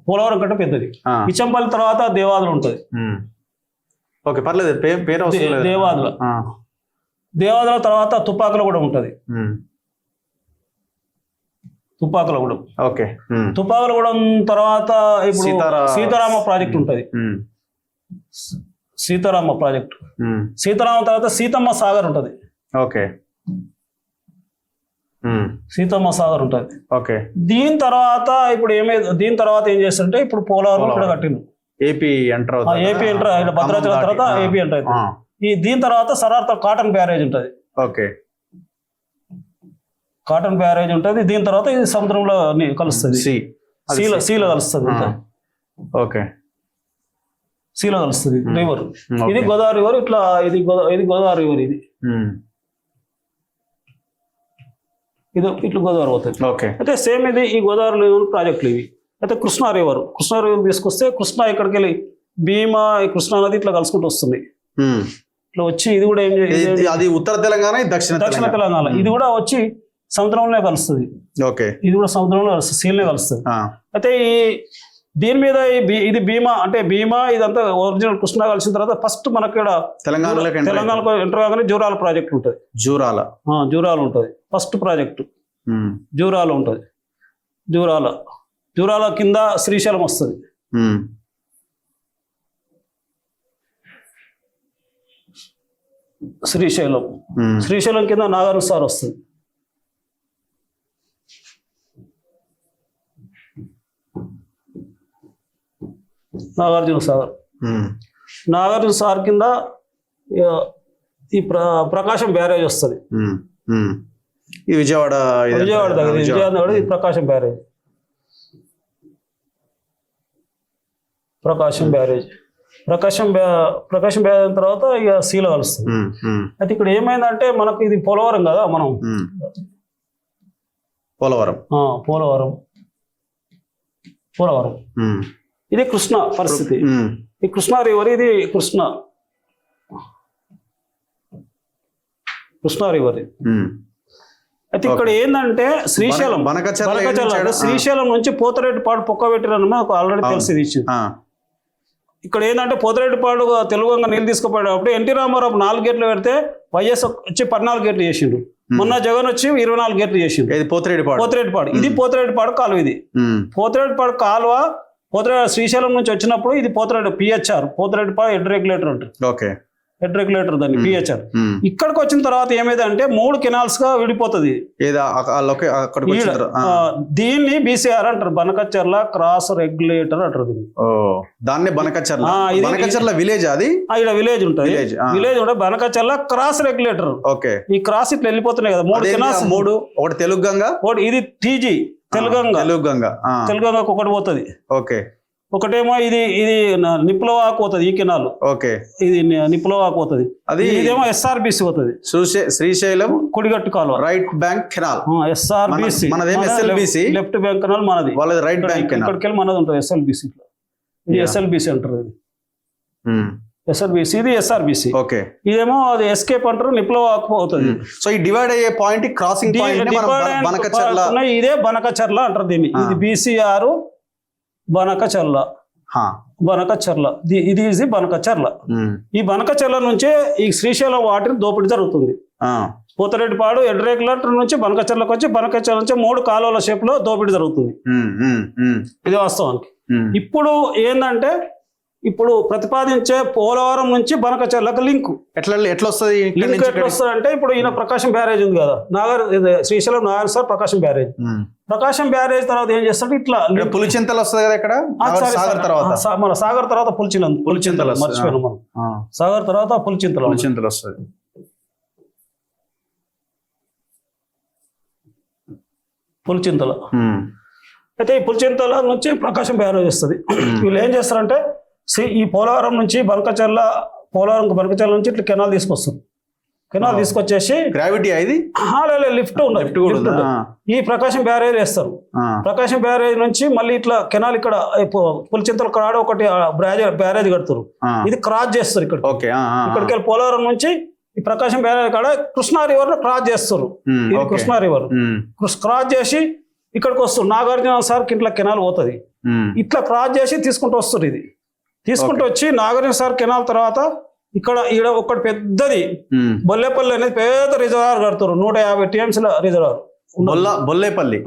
[SPEAKER 2] పోలవరం కంటే పెద్దది. ఇచ్చంపల్లి తర్వాత దేవాదులు ఉంటుంది. దేవాదుల తర్వాత తుపాకులగూడెం ఉంటుంది. తుపాకులగూడెం తుపాకులగూడెం తర్వాత ఇప్పుడు సీతారామ ప్రాజెక్ట్ ఉంటుంది. సీతారామ ప్రాజెక్టు, సీతారామ తర్వాత సీతమ్మ సాగర్ ఉంటుంది. సీతమ్మ సాగర్ ఉంటుంది. దీని తర్వాత ఇప్పుడు దీని తర్వాత ఏం చేస్తారంటే ఇప్పుడు పోలవరం ఇక్కడ కట్టింది. ఏపీ ఎంటర్ భద్రాచలం తర్వాత ఏపీ ఎంటర్ అవుతుంది. దీని తర్వాత సరార్త కాటన్ బ్యారేజ్ ఉంటుంది. కాటన్ బ్యారేజ్ ఉంటుంది. దీని తర్వాత ఇది సముద్రంలో కలుస్తుంది, సీలో కలుస్తుంది. సీలో కలుస్తుంది రివర్. ఇది గోదావరి రివర్. ఇట్లా ఇది గోదావరి రివర్. ఇది ఇట్లా గోదావరి అవుతుంది. అయితే సేమ్ ఇది ఈ గోదావరి రివర్ ప్రాజెక్టులు ఇవి. అయితే కృష్ణా రివర్ తీసుకొస్తే కృష్ణా ఇక్కడికి వెళ్ళి భీమా కృష్ణా నది ఇట్లా కలుసుకుంటూ వస్తుంది. ఇట్లా వచ్చి ఇది కూడా
[SPEAKER 1] అది ఉత్తర తెలంగాణ,
[SPEAKER 2] దక్షిణ తెలంగాణ. ఇది కూడా వచ్చి సముద్రంలోనే కలుస్తుంది. ఇది కూడా సముద్రంలో కలుస్తుంది, సీల్నే కలుస్తుంది. అయితే దీని మీద ఇది భీమా అంటే భీమా ఇదంతా ఒరిజినల్ కృష్ణా కలిసిన తర్వాత ఫస్ట్ మనకి ఇక్కడ తెలంగాణలో ఎంటర్ కాగానే జూరాల ప్రాజెక్ట్ ఉంటుంది. జూరాల ఉంటుంది ఫస్ట్ ప్రాజెక్టు. జూరాల ఉంటుంది. జూరాల కింద శ్రీశైలం వస్తుంది. శ్రీశైలం కింద నాగార్జున సాగర్ వస్తుంది. నాగార్జున సాగర్ కింద ఈ ప్రకాశం బ్యారేజ్ వస్తుంది.
[SPEAKER 1] విజయవాడ
[SPEAKER 2] దగ్గర ఈ ప్రకాశం బ్యారేజ్. ప్రకాశం బ్యారేజ్ తర్వాత ఇక సీల కలుస్తుంది. అయితే ఇక్కడ ఏమైందంటే మనకు ఇది పోలవరం కదా, మనం పోలవరం ఇది కృష్ణ పరిస్థితి. ఈ కృష్ణా రివర్, ఇది కృష్ణా రివర్. అయితే ఇక్కడ ఏంటంటే శ్రీశైలం శ్రీశైలం నుంచి పోతిరెడ్డిపాడు పొక్కబెట్టిరని మాకు ఆల్రెడీ తెలిసి ఇచ్చింది. ఇక్కడ ఏంటంటే పోతిరెడ్డిపాడు తెలుగుగా నీళ్ళు తీసుకుపోయేటప్పుడు ఎన్టీ రామారావు 4 గేట్లు పెడితే వైఎస్ వచ్చి 14 గేట్లు చేసిండు. మొన్న జగన్ వచ్చి 24 గేట్లు చేసిండు. పోతిరెడ్డిపాడు ఇది పోతిరెడ్డిపాడు కాలువ. ఇది పోతిరెడ్డిపాడు కాలువ. శ్రీశైలం నుంచి వచ్చినప్పుడు ఇది Pothireddy PHR, Pothireddypadu head regulator ఉంటుంది. హెడ్ రెగ్యులేటర్ దాన్ని పిహెచ్ఆర్. ఇక్కడికి వచ్చిన తర్వాత ఏమైందంటే 3 కెనాల్స్ గా విడిపోతుంది. దీన్ని బీసీఆర్ అంటారు, బనకచర్ల క్రాస్ రెగ్యులేటర్ అంటారు దీన్ని.
[SPEAKER 1] దాన్ని బనకచర్ల విలేజ్. అది
[SPEAKER 2] ఇక్కడ విలేజ్ ఉంటుంది. విలేజ్ ఉంటుంది బనకచర్ల క్రాస్ రెగ్యులేటర్. ఈ క్రాస్ ఇట్లా వెళ్ళిపోతున్నాయి కదా 3 కెనాల్స్.
[SPEAKER 1] ఒకటి తెలుగు గంగా,
[SPEAKER 2] ఇది టీజీ తెలుగంగకు ఒకటి పోతుంది.
[SPEAKER 1] ఓకే.
[SPEAKER 2] ఒకటేమో ఇది నిపులవాకు పోతుంది, ఈ కెనాల్.
[SPEAKER 1] ఓకే.
[SPEAKER 2] ఇది నిపులవాకు పోతుంది, అది ఇదేమో ఎస్ఆర్బిసి పోతుంది,
[SPEAKER 1] శ్రీశైలం
[SPEAKER 2] కుడిగట్టు కాలువ
[SPEAKER 1] right bank canal.
[SPEAKER 2] SRBC left bank canal మనది,
[SPEAKER 1] వాళ్ళది రైట్ బ్యాంక్ కెనాల్.
[SPEAKER 2] ఇక్కడికి వెళ్ళి మనది ఉంటుంది ఎస్ఎల్బిసి. ఇది ఎస్ఎల్బిసి అంటారు, ఇది ఎస్ఆర్బిసి, ఇది ఎస్ఆర్బిసి.
[SPEAKER 1] ఓకే.
[SPEAKER 2] ఇదేమో అది ఎస్కేప్ అంటారు, నిపులవాకు పోతుంది.
[SPEAKER 1] సో ఈ డివైడ్ అయ్యే పాయింట్ క్రాసింగ్ పాయింట్
[SPEAKER 2] ఇదే బనకచర్ల అంటారు దీన్ని. ఇది బీసీఆర్ బనకచర్ల, బనకచర్ల, ఇది ఈజీ బనకచర్ల. ఈ బనకచర్ల నుంచే ఈ శ్రీశైలం వాటిని దోపిడీ జరుగుతుంది. పోతరెడ్డిపాడు ఎడ్రేకులర్ నుంచి బనకచర్లకు వచ్చి, బనకచర్ల నుంచి 3 కాలువల షేప్ లో దోపిడీ జరుగుతుంది. ఇది వాస్తవానికి. ఇప్పుడు ఏంటంటే ఇప్పుడు ప్రతిపాదించే పోలవరం నుంచి బనకచర్లకు లింక్ ఎట్లా వస్తుంది అంటే, ఇప్పుడు ఈయన ప్రకాశం బ్యారేజ్ ఉంది కదా, శ్రీశైలం నాగర్ సార్ ప్రకాశం బ్యారేజ్. ప్రకాశం బ్యారేజ్ తర్వాత ఏం చేస్తాడు, ఇట్లా
[SPEAKER 1] పులిచింతలు వస్తుంది కదా ఇక్కడ,
[SPEAKER 2] మన సాగర్ తర్వాత పులిచింతలు మర్చిపోయాను మనం. సాగర్ తర్వాత పులిచింతలు
[SPEAKER 1] వస్తుంది.
[SPEAKER 2] పులిచింతల అయితే ఈ పులిచింతల నుంచి ప్రకాశం బ్యారేజ్ వస్తుంది. వీళ్ళు ఏం చేస్తారంటే ఈ పోలవరం నుంచి బనకచర్ల నుంచి ఇట్లా కెనాల్ తీసుకొస్తారు. కెనాల్ తీసుకొచ్చేసి
[SPEAKER 1] గ్రావిటీ ఇది
[SPEAKER 2] లిఫ్ట్ ఉండదు, ఈ ప్రకాశం బ్యారేజ్ వేస్తారు. ప్రకాశం బ్యారేజ్ నుంచి మళ్ళీ ఇట్లా కెనాల్ ఇక్కడ పులిచింతల కాడ ఒకటి బ్యారేజ్ కడతారు, ఇది క్రాస్ చేస్తారు. ఇక్కడికి వెళ్ళి పోలవరం నుంచి ఈ ప్రకాశం బ్యారేజ్ కాడ కృష్ణా రివర్ లో క్రాస్ చేస్తారు. ఇది కృష్ణా రివర్ క్రాస్ చేసి ఇక్కడికి వస్తారు. నాగార్జున సార్ ఇట్లా కెనాల్ పోతుంది, ఇట్లా క్రాస్ చేసి తీసుకుంటూ వస్తారు. ఇది తీసుకుంటూ వచ్చి నాగార్జున సార్ కెనాల్ తర్వాత ఈడ ఒకటి పెద్దది బొల్లేపల్లి అనేది పెద్ద రిజర్వాయర్ కడతారు, 150 టీఎంసీల రిజర్వాయర్.
[SPEAKER 1] బొల్లేపల్లి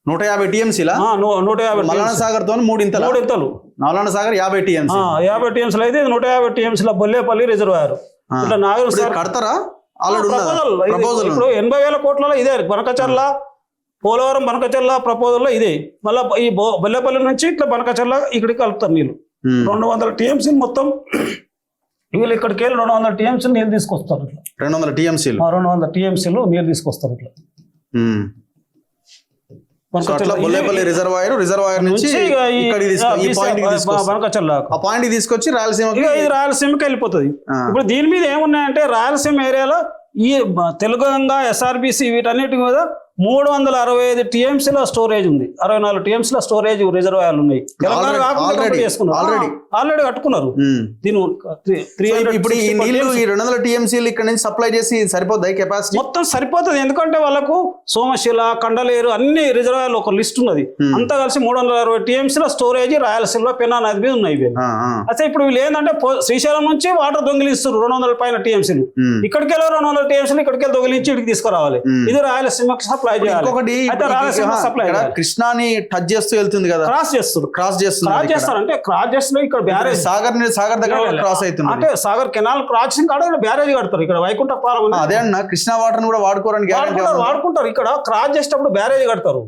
[SPEAKER 1] 150 టీఎంసీల
[SPEAKER 2] 150
[SPEAKER 1] మల్లన్న సాగర్ తో 3 ఇంతలు. మల్లన్న సాగర్ 50
[SPEAKER 2] టీఎంసీలు అయితే 150 టీఎంసీల బొల్లేపల్లి రిజర్వాయర్. ఇట్లా నాగార్జున సార్
[SPEAKER 1] కడతారా
[SPEAKER 2] ఇప్పుడు 80,000 కోట్లలో ఇదే బనకచర్ల పోలవరం బనకచర్ల ప్రపోజల్లో ఇదే. మళ్ళీ ఈ బొల్లేపల్లి నుంచి ఇట్లా బనకచర్ల ఇక్కడికి కలుపుతారు నీళ్ళు. 200 టీఎంసీలు మొత్తం వీళ్ళు ఇక్కడికి వెళ్ళి 200 టీఎంసీలు నీళ్ళు తీసుకొస్తారు.
[SPEAKER 1] 200
[SPEAKER 2] టీఎంసీలు నీళ్ళు తీసుకొస్తారు ఇట్లా.
[SPEAKER 1] రిజర్వాయర్ నుంచి పాయింట్ తీసుకొచ్చి
[SPEAKER 2] రాయలసీమకి వెళ్ళిపోతుంది. ఇప్పుడు దీని మీద ఏమున్నాయంటే రాయలసీమ ఏరియాలో ఈ తెలుగంగ ఎస్ఆర్బిసి వీటన్నిటి మీద 365 టీఎంసీల స్టోరేజ్ ఉంది, 64 టీఎంసీల స్టోరేజ్ రిజర్వాయర్లు ఉన్నాయి. తెలంగాణ ఆల్రెడీ కట్టుకున్నారు.
[SPEAKER 1] ఇప్పుడు ఈ నీళ్లు ఈ 200 టీఎంసీలు ఇక్కడ నుంచి సప్లై చేసి సరిపోతాయి, కెపాసిటీ
[SPEAKER 2] మొత్తం సరిపోతుంది. ఎందుకంటే వాళ్ళకు సోమశిల, కండలేరు అన్ని రిజర్వాయర్లు ఒక లిస్ట్ ఉన్నది. అంతా కలిసి 360 టీఎంసీల స్టోరేజ్ రాయలసీమలో పెన్నా నది మీద ఉన్నాయి. అయితే ఇప్పుడు వీళ్ళు ఏంటంటే శ్రీశైలం నుంచి వాటర్ దొంగిలిస్తారు 200 పైన టీఎంసీలు. ఇక్కడికి వెళ్ళి 200 టీఎంసీలు ఇక్కడికి వెళ్ళి దొంగిలించి ఇక్కడికి తీసుకురావాలి. ఇది రాయలసీమకి సప్లై చేయాలి.
[SPEAKER 1] కృష్ణాని టచ్ చేస్తూ వెళ్తుంది కదా, క్రాస్ చేస్తారు. అంటే
[SPEAKER 2] క్రాస్ చేస్తున్నారు ఇక్కడ బ్యారేజ్
[SPEAKER 1] సాగర్ దగ్గర క్రాస్ అవుతుంది.
[SPEAKER 2] అంటే సాగర్ కెనాల్ క్రాసింగ్ కాడ బ్యారేజ్ కడతారు. ఇక్కడ వైకుంఠ పాలెం
[SPEAKER 1] అదే అన్న, కృష్ణా వాటర్ కూడా వాడుకోవడానికి
[SPEAKER 2] వాడుకుంటారు. ఇక్కడ క్రాస్ చేసేటప్పుడు బ్యారేజ్ కడతారు.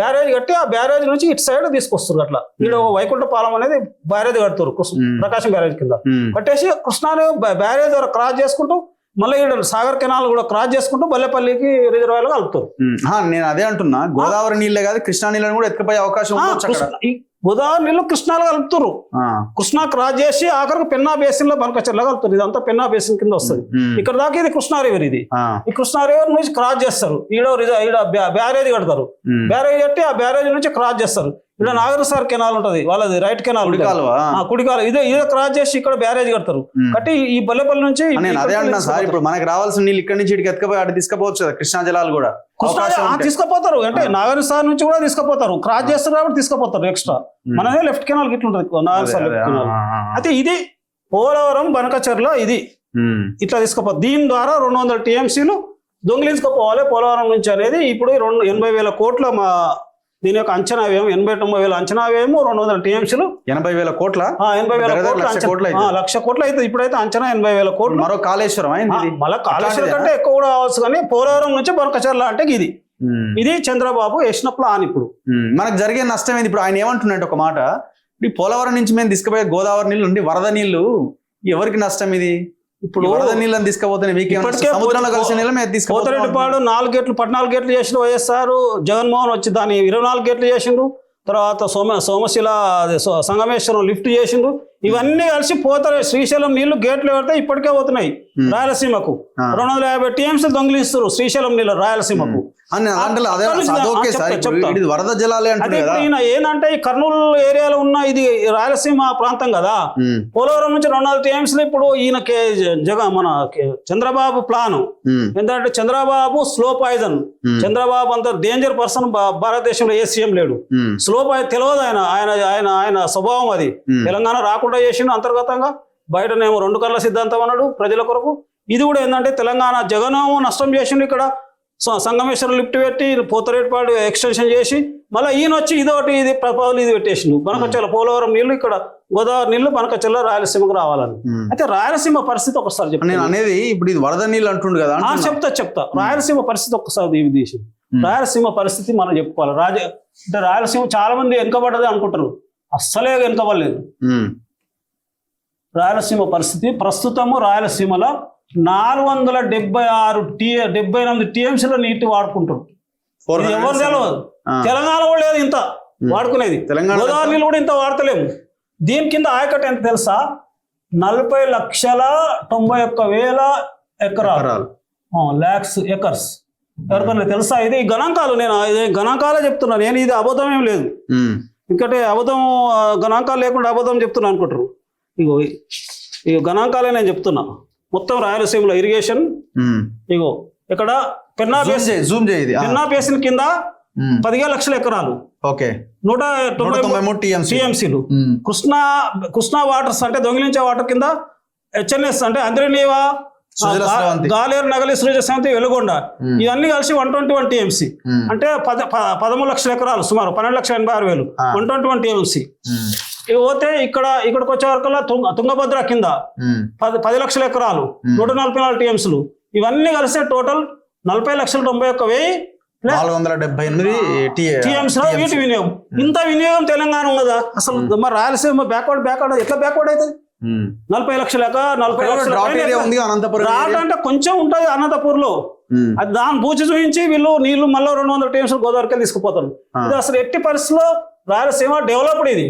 [SPEAKER 2] బ్యారేజ్ కట్టి ఆ బ్యారేజ్ నుంచి ఇటు సైడ్ తీసుకొస్తారు. అట్లా ఇక్కడ వైకుంఠ పాలెం అనేది బ్యారేజ్ కడతారు, ప్రకాశం బ్యారేజ్ కింద కట్టేసి కృష్ణాని బ్యారేజ్ ద్వారా క్రాస్ చేసుకుంటూ మళ్ళీ సాగర్ కెనాల్ కూడా క్రాస్ చేసుకుంటూ బల్లెపల్లికి రిజర్వాయర్లు కలుపుతారు.
[SPEAKER 1] నేను అదే అంటున్నా, గోదావరి నీళ్ళే కాదు కృష్ణా నీళ్ళని కూడా ఎత్తుకుపోయే అవకాశం
[SPEAKER 2] గోదావరి నీళ్ళు కృష్ణాలో కలుపుతారు. కృష్ణా క్రాస్ చేసి ఆఖరికి పెన్నా బేసిన్ లో బనకచర్ల కలుపుతారు. ఇదంతా పెన్నా బేసిన్ కింద వస్తుంది. ఇక్కడ దాకా ఇది కృష్ణా రివర్. ఇది ఈ కృష్ణా రివర్ నుంచి క్రాస్ చేస్తారు. ఈడ బ్యారేజ్ కడతారు. బ్యారేజ్ కట్టి ఆ బ్యారేజ్ నుంచి క్రాస్ చేస్తారు. ఇక్కడ నాగర్ సార్ కెనాల్ ఉంటది, వాళ్ళది రైట్ కెనాల్, కుడికాలు. ఇదే క్రాస్ చేసి ఇక్కడ బ్యారేజ్ కడతారు. కట్టి ఈ బల్లెపల్లి నుంచి
[SPEAKER 1] అదే అంటున్నా సార్, ఇప్పుడు మనకు రావాల్సిన నీళ్ళు ఇక్కడ నుంచి ఇటుకి ఎత్తుకపోయి అటు తీసుకుపోవచ్చు కదా, కృష్ణా జలాలు కూడా
[SPEAKER 2] తీసుకుపోతారు. అంటే నాగర్ సార్ నుంచి కూడా తీసుకుపోతారు. క్రాస్ చేస్తారు కాబట్టి తీసుకుపోతారు ఎక్స్ట్రా. మనదే లెఫ్ట్ కెనాల్ గిట్ల ఉంటది నాగర్ సార్ లెఫ్ట్ కెనాల్. అయితే ఇది పోలవరం బనకచర్ల ఇది ఇట్లా తీసుకుపోతారు. దీని ద్వారా 200 టీఎంసీలు దొంగిలించుకుపోవాలి పోలవరం నుంచి అనేది. ఇప్పుడు 80,000 కోట్ల మా దీని యొక్క అంచనా వ్యయం 80-90 అంచనా వ్యయం 200 టీఎంసీలు
[SPEAKER 1] 80,000 కోట్ల
[SPEAKER 2] 1,00,000 కోట్లు అయితే ఇప్పుడైతే అంచనా 80,000 కోట్లు.
[SPEAKER 1] మరో కాళేశ్వరం
[SPEAKER 2] మళ్ళీ కాళేశ్వరం కంటే ఎక్కువ కూడా అవచ్చు. కానీ పోలవరం నుంచి బనకచర్ల అంటే ఇది చంద్రబాబు వేసిన ప్లాన్. ఇప్పుడు
[SPEAKER 1] మనకు జరిగే నష్టం ఏంది? ఇప్పుడు ఆయన ఏమంటున్నట్టు ఒక మాట, ఈ పోలవరం నుంచి మేము తీసుకుపోయే గోదావరి నీళ్ళు నుండి వరద నీళ్లు ఎవరికి నష్టం? ఇది
[SPEAKER 2] ఇప్పుడు
[SPEAKER 1] వరద నీళ్ళని తీసుకుపోతే సముద్రంలో కలిసి నీళ్ళ మీద తీసుకుపోతే
[SPEAKER 2] పోతిరెడ్డిపాడు 4 గేట్లు 14 గేట్లు చేసిన వైఎస్ఆర్ జగన్మోహన్ వచ్చి దాన్ని 24 గేట్లు చేసిండు. తర్వాత సోమశిల సంగమేశ్వరం లిఫ్ట్ చేసిండు. ఇవన్నీ కలిసి పోతారు. శ్రీశైలం నీళ్లు గేట్లు పెడితే ఇప్పటికే పోతున్నాయి రాయలసీమకు. 250 TMC దొంగిలిస్తారు శ్రీశైలం నీళ్ళు రాయలసీమకు.
[SPEAKER 1] వరద జలాలే
[SPEAKER 2] ఏంటంటే ఈ కర్నూలు ఏరియాలో ఉన్న ఇది రాయలసీమ ప్రాంతం కదా. పోలవరం నుంచి 200 TMC ఇప్పుడు ఈయన మన చంద్రబాబు ప్లాన్ ఏంటంటే చంద్రబాబు స్లో పాయిజన్. చంద్రబాబు అంత డేంజర్ పర్సన్ భారతదేశంలో ఏ సీఎం లేడు. స్లో పాయిజన్ తెలియదు ఆయన ఆయన ఆయన ఆయన స్వభావం అది. తెలంగాణ రాకుండా చేసిండు అంతర్గతంగా. బయటనేమో 2 కళ్ళ సిద్ధాంతం అన్నాడు ప్రజల కొరకు. ఇది కూడా ఏంటంటే తెలంగాణ జగనేమో నష్టం చేసిండు. ఇక్కడ సంగమేశ్వరం లిఫ్ట్ పెట్టి పోతిరెడ్డిపాడు ఎక్స్టెన్షన్ చేసి మళ్ళీ ఈయన వచ్చి ఇది ప్రపోజల్ ఇది పెట్టేసిండు. బనకచెర్ల పోలవరం నీళ్లు ఇక్కడ గోదావరి నీళ్లు బనకచెర్ల రాయలసీమకు రావాలని. అయితే రాయలసీమ పరిస్థితి ఒకసారి చెప్తాను.
[SPEAKER 1] నేను అనేది ఇప్పుడు ఇది వరద నీళ్ళు అంటుండు కదా.
[SPEAKER 2] చెప్తా రాయలసీమ పరిస్థితి ఒక్కసారి ఇది తీసి రాయలసీమ పరిస్థితి మనం చెప్పుకోవాలి. అంటే రాయలసీమ చాలా మంది వెనుకబడ్డది అనుకుంటారు. అస్సలే వెనుకబడలేదు. రాయలసీమ పరిస్థితి ప్రస్తుతము రాయలసీమలో 478 TMCల నీటి వాడుకుంటారు. ఎవరు తెలియదు. తెలంగాణ కూడా లేదు ఇంత వాడుకునేది. గోదావరి నీళ్ళు కూడా ఇంత వాడతలేము. దీని కింద ఆయకట్టు ఎంత తెలుసా? 40,91,000 ఎకరాలు. lakhs acres. ఎవరికైనా తెలుసా? ఇది గణాంకాలు. నేను గణాంకాలే చెప్తున్నాను. నేను ఇది అబద్ధం ఏం లేదు. ఇంకటే అబద్ధం గణాంకాలు లేకుండా అబద్ధం చెప్తున్నా అనుకుంటారు. ఇగో గణాంకాలే నేను చెప్తున్నా. మొత్తం రాయలసీమలో ఇరిగేషన్ ఇగో ఇక్కడ పెన్నా బేసిన్ కింద 15 లక్షల ఎకరాలు. 193 TMCలు. కృష్ణా వాటర్స్ అంటే దొంగిలించే వాటర్ కింద HNS అంటే అంద్రినీవా, గాలేరు, నగలి, సృజశాంతి, వెలుగొండ ఇవన్నీ కలిసి 121 TMC అంటే 13 లక్షల ఎకరాలు సుమారు 12,86,000 121 TMC. ఇవి పోతే ఇక్కడికి వచ్చే వరకల్లా తుంగభద్ర కింద 10 లక్షల ఎకరాలు 144 TMCలు. ఇవన్నీ కలిసి టోటల్
[SPEAKER 1] 40,91,478
[SPEAKER 2] TMCలో వీటి వినియోగం. ఇంత వినియోగం తెలంగాణ ఉన్నదా అసలు? మరి రాయలసీమ బ్యాక్వర్డ్ ఎట్లా బ్యాక్వర్డ్ అవుతుంది? 40 లక్షల 40 లక్షల రాట అంటే కొంచెం ఉంటుంది అనంతపూర్ లో. అది దాన్ని పూచి చూపించి వీళ్ళు నీళ్లు మళ్ళీ 200 TMC గోదావరికి తీసుకుపోతారు. ఇది అసలు ఎట్టి పరిస్థితిలో రాయలసీమ డెవలప్డ్ ఇది.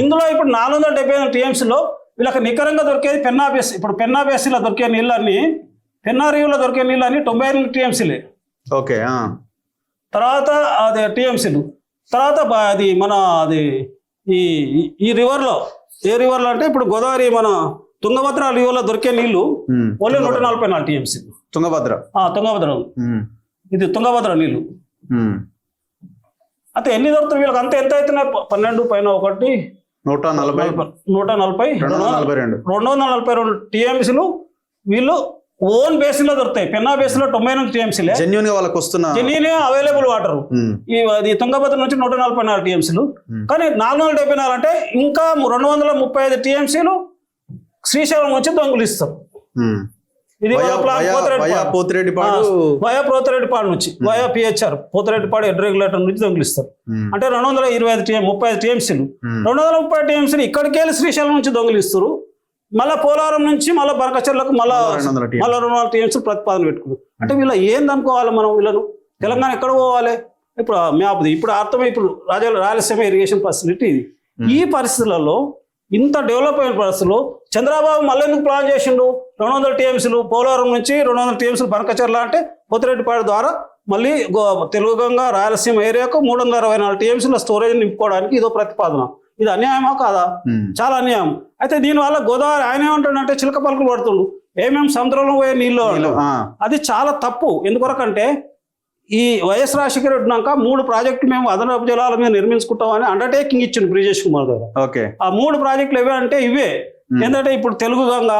[SPEAKER 2] ఇందులో ఇప్పుడు 478 TMCలో వీళ్ళకి నికరంగా దొరికేది పెన్నా బేసి. ఇప్పుడు పెన్నా బేసిలో దొరికే నీళ్ళని, పెన్నా రీవ్లో దొరికే నీళ్ళని 98 TMCలే. తర్వాత అది TMCలు. తర్వాత అది మన అది ఈ రివర్లో ఏ రివర్లో అంటే ఇప్పుడు గోదావరి మన తుంగభద్ర రివర్లో దొరికే నీళ్లు ఓన్లీ 144 TMC. తుంగభద్ర ఇది తుంగభద్ర నీళ్లు. అయితే ఎన్ని దొరుకుతాయి వీళ్ళకి? అంత ఎంత అవుతున్నాయి? 12 పైన 1 242 TMCలు వీళ్ళు ఓన్ బేసిన్ లో దొరుకుతాయి. పెన్నా బేసిన్ లో 98 TMCలే
[SPEAKER 1] జెన్యూన్ గా వాళ్ళకి వస్తున్న
[SPEAKER 2] అవైలబుల్ వాటర్. ఈ తుంగభద్ర నుంచి 144 TMCలు. కానీ 474 అంటే ఇంకా 235 TMCలు శ్రీశైలం వచ్చి దొంగిలిస్తారు. ఇది పోతిరెడ్డిపాడు నుంచి via PHR Pothireddypadu head regulator నుంచి దొంగిలిస్తారు. అంటే 235 TMCలు 230 TMCలు ఇక్కడికి వెళ్ళి శ్రీశైలం నుంచి దొంగిలిస్తారు. మళ్ళీ పోలవరం నుంచి మళ్ళీ బనకచెర్లకు మళ్ళీ 200 TMC ప్రతిపాదన పెట్టుకున్నారు. అంటే వీళ్ళ ఏందనుకోవాలి మనం? వీళ్ళను తెలంగాణ ఎక్కడ పోవాలి? ఇప్పుడు అర్థం. ఇప్పుడు రాయలసీమ ఇరిగేషన్ ఫెసిలిటీ ఇది. ఈ పరిస్థితులలో ఇంత డెవలప్ అయిన పరిస్థితుల్లో చంద్రబాబు మళ్ళీ ఎందుకు ప్లాన్ చేసిండు? 200 TMCలు పోలవరం నుంచి 200 TMCలు బనకచెర్ల అంటే పోతిరెడ్డిపాడు ద్వారా మళ్ళీ తెలుగు గంగ రాయలసీమ ఏరియాకు 364 TMCల స్టోరేజ్ నింపుకోవడానికి ఇదో ప్రతిపాదన. ఇది అన్యాయమా కాదా? చాలా అన్యాయం. అయితే దీనివల్ల గోదావరి ఆయన ఏమంటాడంటే చిలక పలుకులు పడుతుండు. ఏమేమి సముద్రంలో పోయే నీళ్ళు అది చాలా తప్పు. ఎందుకొరకంటే ఈ వైఎస్ రాజశేఖర రెడ్డి ఉన్నాక 3 ప్రాజెక్టులు మేము అదనపు జలాల మీద నిర్మించుకుంటామని అండర్టేకింగ్ ఇచ్చింది బ్రిజేష్ కుమార్ గారు. ఆ 3 ప్రాజెక్టులు ఇవే అంటే ఇవే. ఏంటంటే ఇప్పుడు తెలుగు గంగ,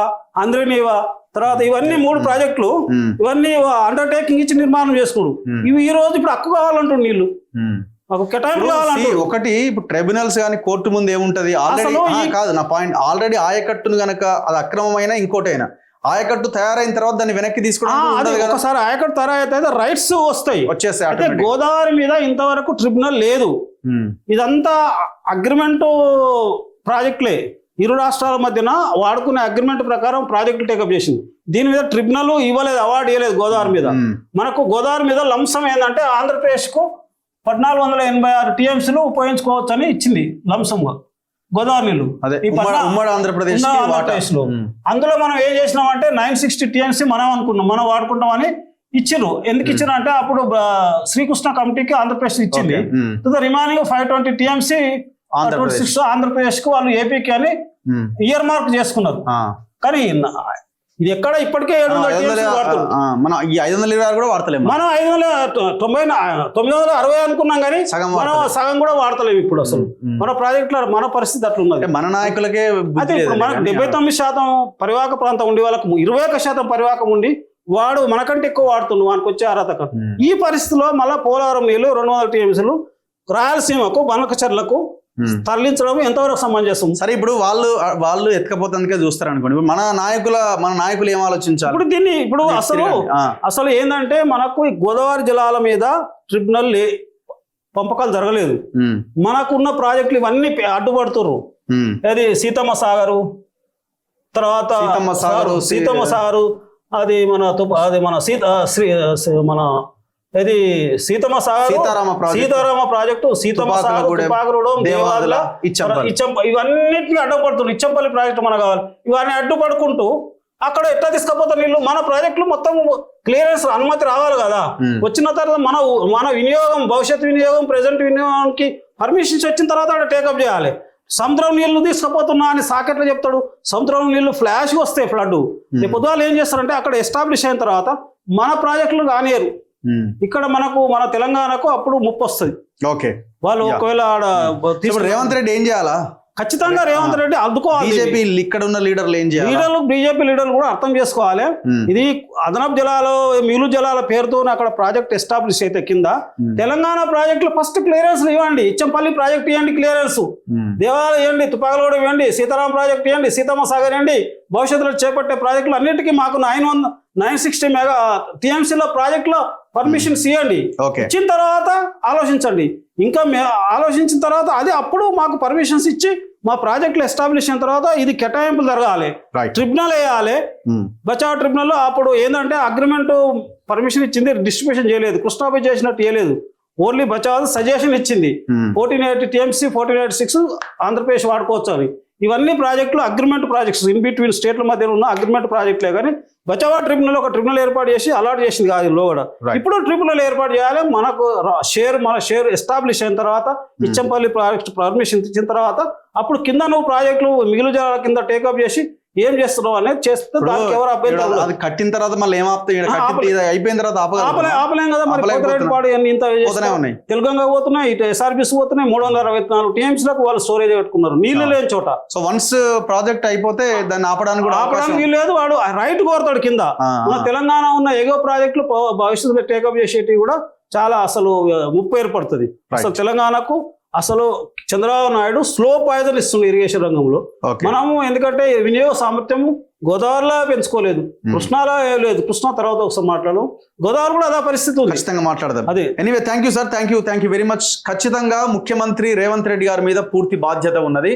[SPEAKER 2] అంద్రినీవా, తర్వాత ఇవన్నీ 3 ప్రాజెక్టులు ఇవన్నీ అండర్టేకింగ్ ఇచ్చి నిర్మాణం చేసుకున్నాడు. ఇవి ఈ రోజు ఇప్పుడు హక్కు కావాలంటుండు నీళ్లు.
[SPEAKER 1] ఒకటి ఇప్పుడు ట్రైబ్యునల్స్ కానీ కోర్టు ముందు ఏముంటది? కాదు నా పాయింట్. ఆల్రెడీ ఆయకట్టును గనక అది అక్రమమైన ఇంకోటైనా ఆయకట్టు తయారైన తర్వాత దాన్ని వెనక్కి తీసుకోవడం.
[SPEAKER 2] ఒకసారి ఆయకట్టు తయారైతే రైట్స్ వచ్చేస్తాయి. గోదావరి మీద ఇంతవరకు ట్రిబ్యునల్ లేదు. ఇదంతా అగ్రిమెంట్ ప్రాజెక్టులే. ఇరు రాష్ట్రాల మధ్యన వాడుకునే అగ్రిమెంట్ ప్రకారం ప్రాజెక్టు టేకప్ చేసింది. దీని మీద ట్రిబ్యునల్ ఇవ్వలేదు, అవార్డు ఇవ్వలేదు గోదావరి మీద. మనకు గోదావరి మీద లంసం ఏంటంటే ఆంధ్రప్రదేశ్కు 1486 టీఎంసీలు ఉపయోగించుకోవచ్చు అని ఇచ్చింది లంసంగా గోదావరి నీళ్ళు ఆంధ్రప్రదేశ్ లో. అందులో మనం ఏం చేసినామంటే 960 టీఎంసీ మనం అనుకున్నాం, మనం వాడుకుంటామని ఇచ్చిర్రు. ఎందుకు ఇచ్చారు అంటే అప్పుడు శ్రీకృష్ణ కమిటీకి ఆంధ్రప్రదేశ్ ఇచ్చింది. రిమైనింగ్ 520 టీఎంసీ ఆంధ్రప్రదేశ్ కు వాళ్ళు ఏపీకి అని ఇయర్ మార్క్ చేసుకున్నారు. కానీ ఇది ఎక్కడ ఇప్పటికే 700
[SPEAKER 1] మనం 520 కూడా వాడతలేము.
[SPEAKER 2] మనం 960 అనుకున్నాం కానీ మనం సగం కూడా వాడతలేము ఇప్పుడు. అసలు మన ప్రాజెక్టులో మన పరిస్థితి అట్లా ఉన్నది.
[SPEAKER 1] మన నాయకులకే
[SPEAKER 2] అయితే ఇప్పుడు మనకు 79% పరివాహక ప్రాంతం ఉండి వాళ్ళకు 21% పరివాహకం ఉండి వాడు మనకంటే ఎక్కువ వాడుతున్నాడు, వానికి వచ్చే అర్హత. ఈ పరిస్థితిలో మళ్ళీ పోలవరం నీళ్లు 200 టీఎంసీలు రాయలసీమకు బనకచర్లకు తరలించడం ఎంతవరకు సమంజసం?
[SPEAKER 1] సరే, ఇప్పుడు వాళ్ళు ఎత్తుకపోతుందికే చూస్తారు అనుకోండి. మన నాయకులు ఏం ఆలోచించాలి
[SPEAKER 2] ఇప్పుడు దీన్ని? ఇప్పుడు అసలు ఏంటంటే మనకు ఈ గోదావరి జలాల మీద ట్రిబ్యునల్ పంపకాలు జరగలేదు. మనకున్న ప్రాజెక్టులు ఇవన్నీ అడ్డుపడుతుర్రు. అది సీతమ్మ సాగరు, తర్వాత సీతమ్మ సాగరు, అది మన ఇది సీతమ్మ సాగర్, సీతారామ ప్రాజెక్టు, సీతమ్మ సాగర్, ఇవన్నిటిని అడ్డుపడుతుంది. ఇచ్చంపల్లి ప్రాజెక్టు మనకు కావాలి. ఇవన్నీ అడ్డుపడుకుంటూ అక్కడ ఎట్లా తీసుకపోతారు నీళ్ళు? మన ప్రాజెక్టులు మొత్తం క్లియరెన్స్ అనుమతి రావాలి కదా. వచ్చిన తర్వాత మన వినియోగం, భవిష్యత్ వినియోగం, ప్రెజెంట్ వినియోగానికి పర్మిషన్స్ వచ్చిన తర్వాత అక్కడ టేకప్ చేయాలి. సముద్రం నీళ్లు తీసుకుపోతున్నా అని సాకెట్లో చెప్తాడు. సముద్రం నీళ్లు ఫ్లాష్ వస్తాయి, ఫ్లడ్. పొద్దుగాలు ఏం చేస్తారంటే అక్కడ ఎస్టాబ్లిష్ అయిన తర్వాత మన ప్రాజెక్టులు కానియరు. ఇక్కడ మన తెలంగాణకు అప్పుడు ముప్పు వస్తుంది. వాళ్ళు ఒకవేళ
[SPEAKER 1] రేవంత్ రెడ్డి ఏం చేయాలా?
[SPEAKER 2] ఖచ్చితంగా రేవంత్ రెడ్డి అడ్డుకోవాలి.
[SPEAKER 1] ఇక్కడ ఉన్న లీడర్లు ఏం చేయాలి?
[SPEAKER 2] బీజేపీ లీడర్లు కూడా అర్థం చేసుకోవాలి. ఇది అదనపు జలాలు, మిగులు జలాల పేరుతో అక్కడ ప్రాజెక్ట్ ఎస్టాబ్లిష్ అయితే కింద తెలంగాణ ప్రాజెక్టులు ఫస్ట్ క్లియరెన్స్ ఇవ్వండి. ఇచ్చంపల్లి ప్రాజెక్ట్ ఇవ్వండి క్లియరెన్స్, దేవాలయం ఇవ్వండి, తుపాకలగూడ ఇవ్వండి, సీతారాం ప్రాజెక్ట్ ఇవ్వండి, సీతమ్మ సాగర్ ఇవ్వండి. భవిష్యత్తులో చేపట్టే ప్రాజెక్టులు అన్నిటికీ మాకు 960 మెగా టీఎంసీలో ప్రాజెక్టులో పర్మిషన్స్ ఇవ్వండి. ఇచ్చిన తర్వాత ఆలోచించండి. ఇంకా ఆలోచించిన తర్వాత అప్పుడు మాకు పర్మిషన్స్ ఇచ్చి మా ప్రాజెక్టులు ఎస్టాబ్లిష్ అయిన తర్వాత ఇది కేటాయింపులు జరగాలి, ట్రిబ్యునల్ వేయాలి. బచావ్ ట్రిబ్యునల్ అప్పుడు ఏంటంటే అగ్రిమెంట్ పర్మిషన్ ఇచ్చింది, డిస్ట్రిబ్యూషన్ చేయలేదు, కృష్ణాపై చేసినట్టు చేయలేదు. ఓన్లీ బచావ్ సజెషన్ ఇచ్చింది 1480 టీఎంసీ 1486 ఆంధ్రప్రదేశ్ వాడుకోవచ్చు అని. ఇవన్నీ ప్రాజెక్టులు అగ్రిమెంట్ ప్రాజెక్ట్స్, ఇన్ బిట్వీన్ స్టేట్ల మధ్య ఉన్న అగ్రిమెంట్ ప్రాజెక్టులే. కానీ బచావా ట్రిబ్యునల్ ఒక ట్రిబ్యునల్ ఏర్పాటు చేసి అలాట్ చేసింది కాదు లో కూడా. ఇప్పుడు ట్రిబ్యునల్ ఏర్పాటు చేయాలి. మన షేర్ ఎస్టాబ్లిష్ అయిన తర్వాత, ఇచ్చంపల్లి ప్రాజెక్ట్ పర్మిషన్ ఇచ్చిన తర్వాత అప్పుడు కింద నువ్వు ప్రాజెక్టులు మిగులు జలాల కింద టేకప్ చేసి ఏం చేస్తున్నావు అనేది చేస్తే దానికి ఎవరు అభ్యంతరం?
[SPEAKER 1] అది కట్టిన తర్వాత మళ్ళీ అయిపోయిన తర్వాత
[SPEAKER 2] ఆపలేం కదా. మరి తెలుగంగా పోతున్నాయి, ఇటు ఎస్ఆర్బిస్ పోతున్నాయి. 364 టీఎంసీలకు వాళ్ళు స్టోరేజ్ పెట్టుకున్నారు నీళ్లు లేని చోట.
[SPEAKER 1] సో వన్స్ ప్రాజెక్ట్ అయిపోతే దాన్ని
[SPEAKER 2] ఆపడానికి లేదు. వాడు రైట్ కోరుతాడు కింద. మన తెలంగాణ ఉన్న ఎగో ప్రాజెక్టులు భవిష్యత్తులో టేకప్ చేసేటివి కూడా చాలా అసలు ముప్పు ఏర్పడుతుంది. అసలు తెలంగాణకు అసలు చంద్రబాబు నాయుడు స్లో పాయిజన్ ఇస్తుంది ఇరిగేషన్ రంగంలో. మనము ఎందుకంటే వినియోగ సామర్థ్యము గోదావరిలో పెంచుకోలేదు, కృష్ణాలో లేదు. కృష్ణా తర్వాత ఒకసారి మాట్లాడడం, గోదావరి కూడా అదే పరిస్థితి ఉంది.
[SPEAKER 1] ఖచ్చితంగా మాట్లాడదాం. అదే anyway, thank you sir, thank you very much. ఖచ్చితంగా ముఖ్యమంత్రి రేవంత్ రెడ్డి గారి మీద పూర్తి బాధ్యత ఉన్నది.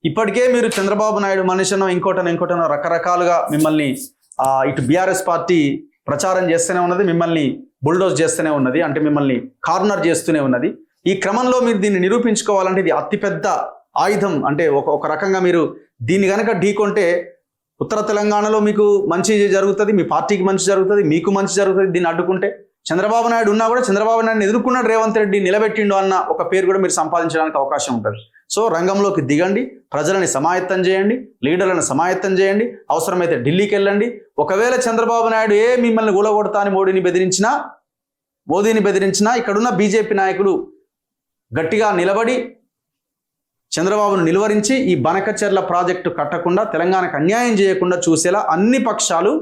[SPEAKER 1] ఇప్పటికే మీరు చంద్రబాబు నాయుడు మనిషినో ఇంకోటనో రకరకాలుగా మిమ్మల్ని ఇటు బీఆర్ఎస్ పార్టీ ప్రచారం చేస్తూనే ఉన్నది, మిమ్మల్ని బుల్డోజ్ చేస్తూనే ఉన్నది, అంటే మిమ్మల్ని కార్నర్ చేస్తూనే ఉన్నది. ఈ క్రమంలో మీరు దీన్ని నిరూపించుకోవాలంటే ఇది అతిపెద్ద ఆయుధం. అంటే ఒక రకంగా మీరు దీన్ని కనుక ఢీకొంటే ఉత్తర తెలంగాణలో మీకు మంచి జరుగుతుంది, మీ పార్టీకి మంచి జరుగుతుంది, మీకు మంచి జరుగుతుంది. దీన్ని అడ్డుకుంటే చంద్రబాబు నాయుడు ఉన్నా కూడా చంద్రబాబు నాయుడుని ఎదుర్కొన్నాడు రేవంత్ రెడ్డి, నిలబెట్టిండు అన్న ఒక పేరు కూడా మీరు సంపాదించడానికి అవకాశం ఉంటుంది. సో రంగంలోకి దిగండి, ప్రజలని సమాయత్తం చేయండి, లీడర్లను సమాయత్తం చేయండి, అవసరమైతే ఢిల్లీకి వెళ్ళండి. ఒకవేళ చంద్రబాబు నాయుడు మిమ్మల్ని గులగొడతా అని మోడీని బెదిరించినా ఇక్కడున్న బీజేపీ నాయకులు గట్టిగా నిలబడి చంద్రబాబును నిలువరించి ఈ బనకచెర్ల ప్రాజెక్టు కట్టకుండా, తెలంగాణకు అన్యాయం చేయకుండా చూసేలా అన్ని పక్షాలు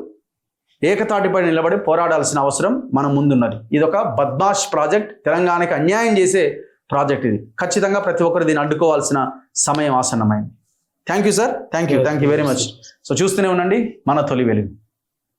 [SPEAKER 1] ఏకతాటిపై నిలబడి పోరాడాల్సిన అవసరం మన ముందున్నది. ఇది ఒక బద్మాష్ ప్రాజెక్ట్, తెలంగాణకి అన్యాయం చేసే ప్రాజెక్ట్. ఇది ఖచ్చితంగా ప్రతి ఒక్కరు దీన్ని అడ్డుకోవాల్సిన సమయం ఆసన్నమైంది. Thank you sir, thank you very much. So చూస్తూనే ఉండండి మన తొలి వెలుగు.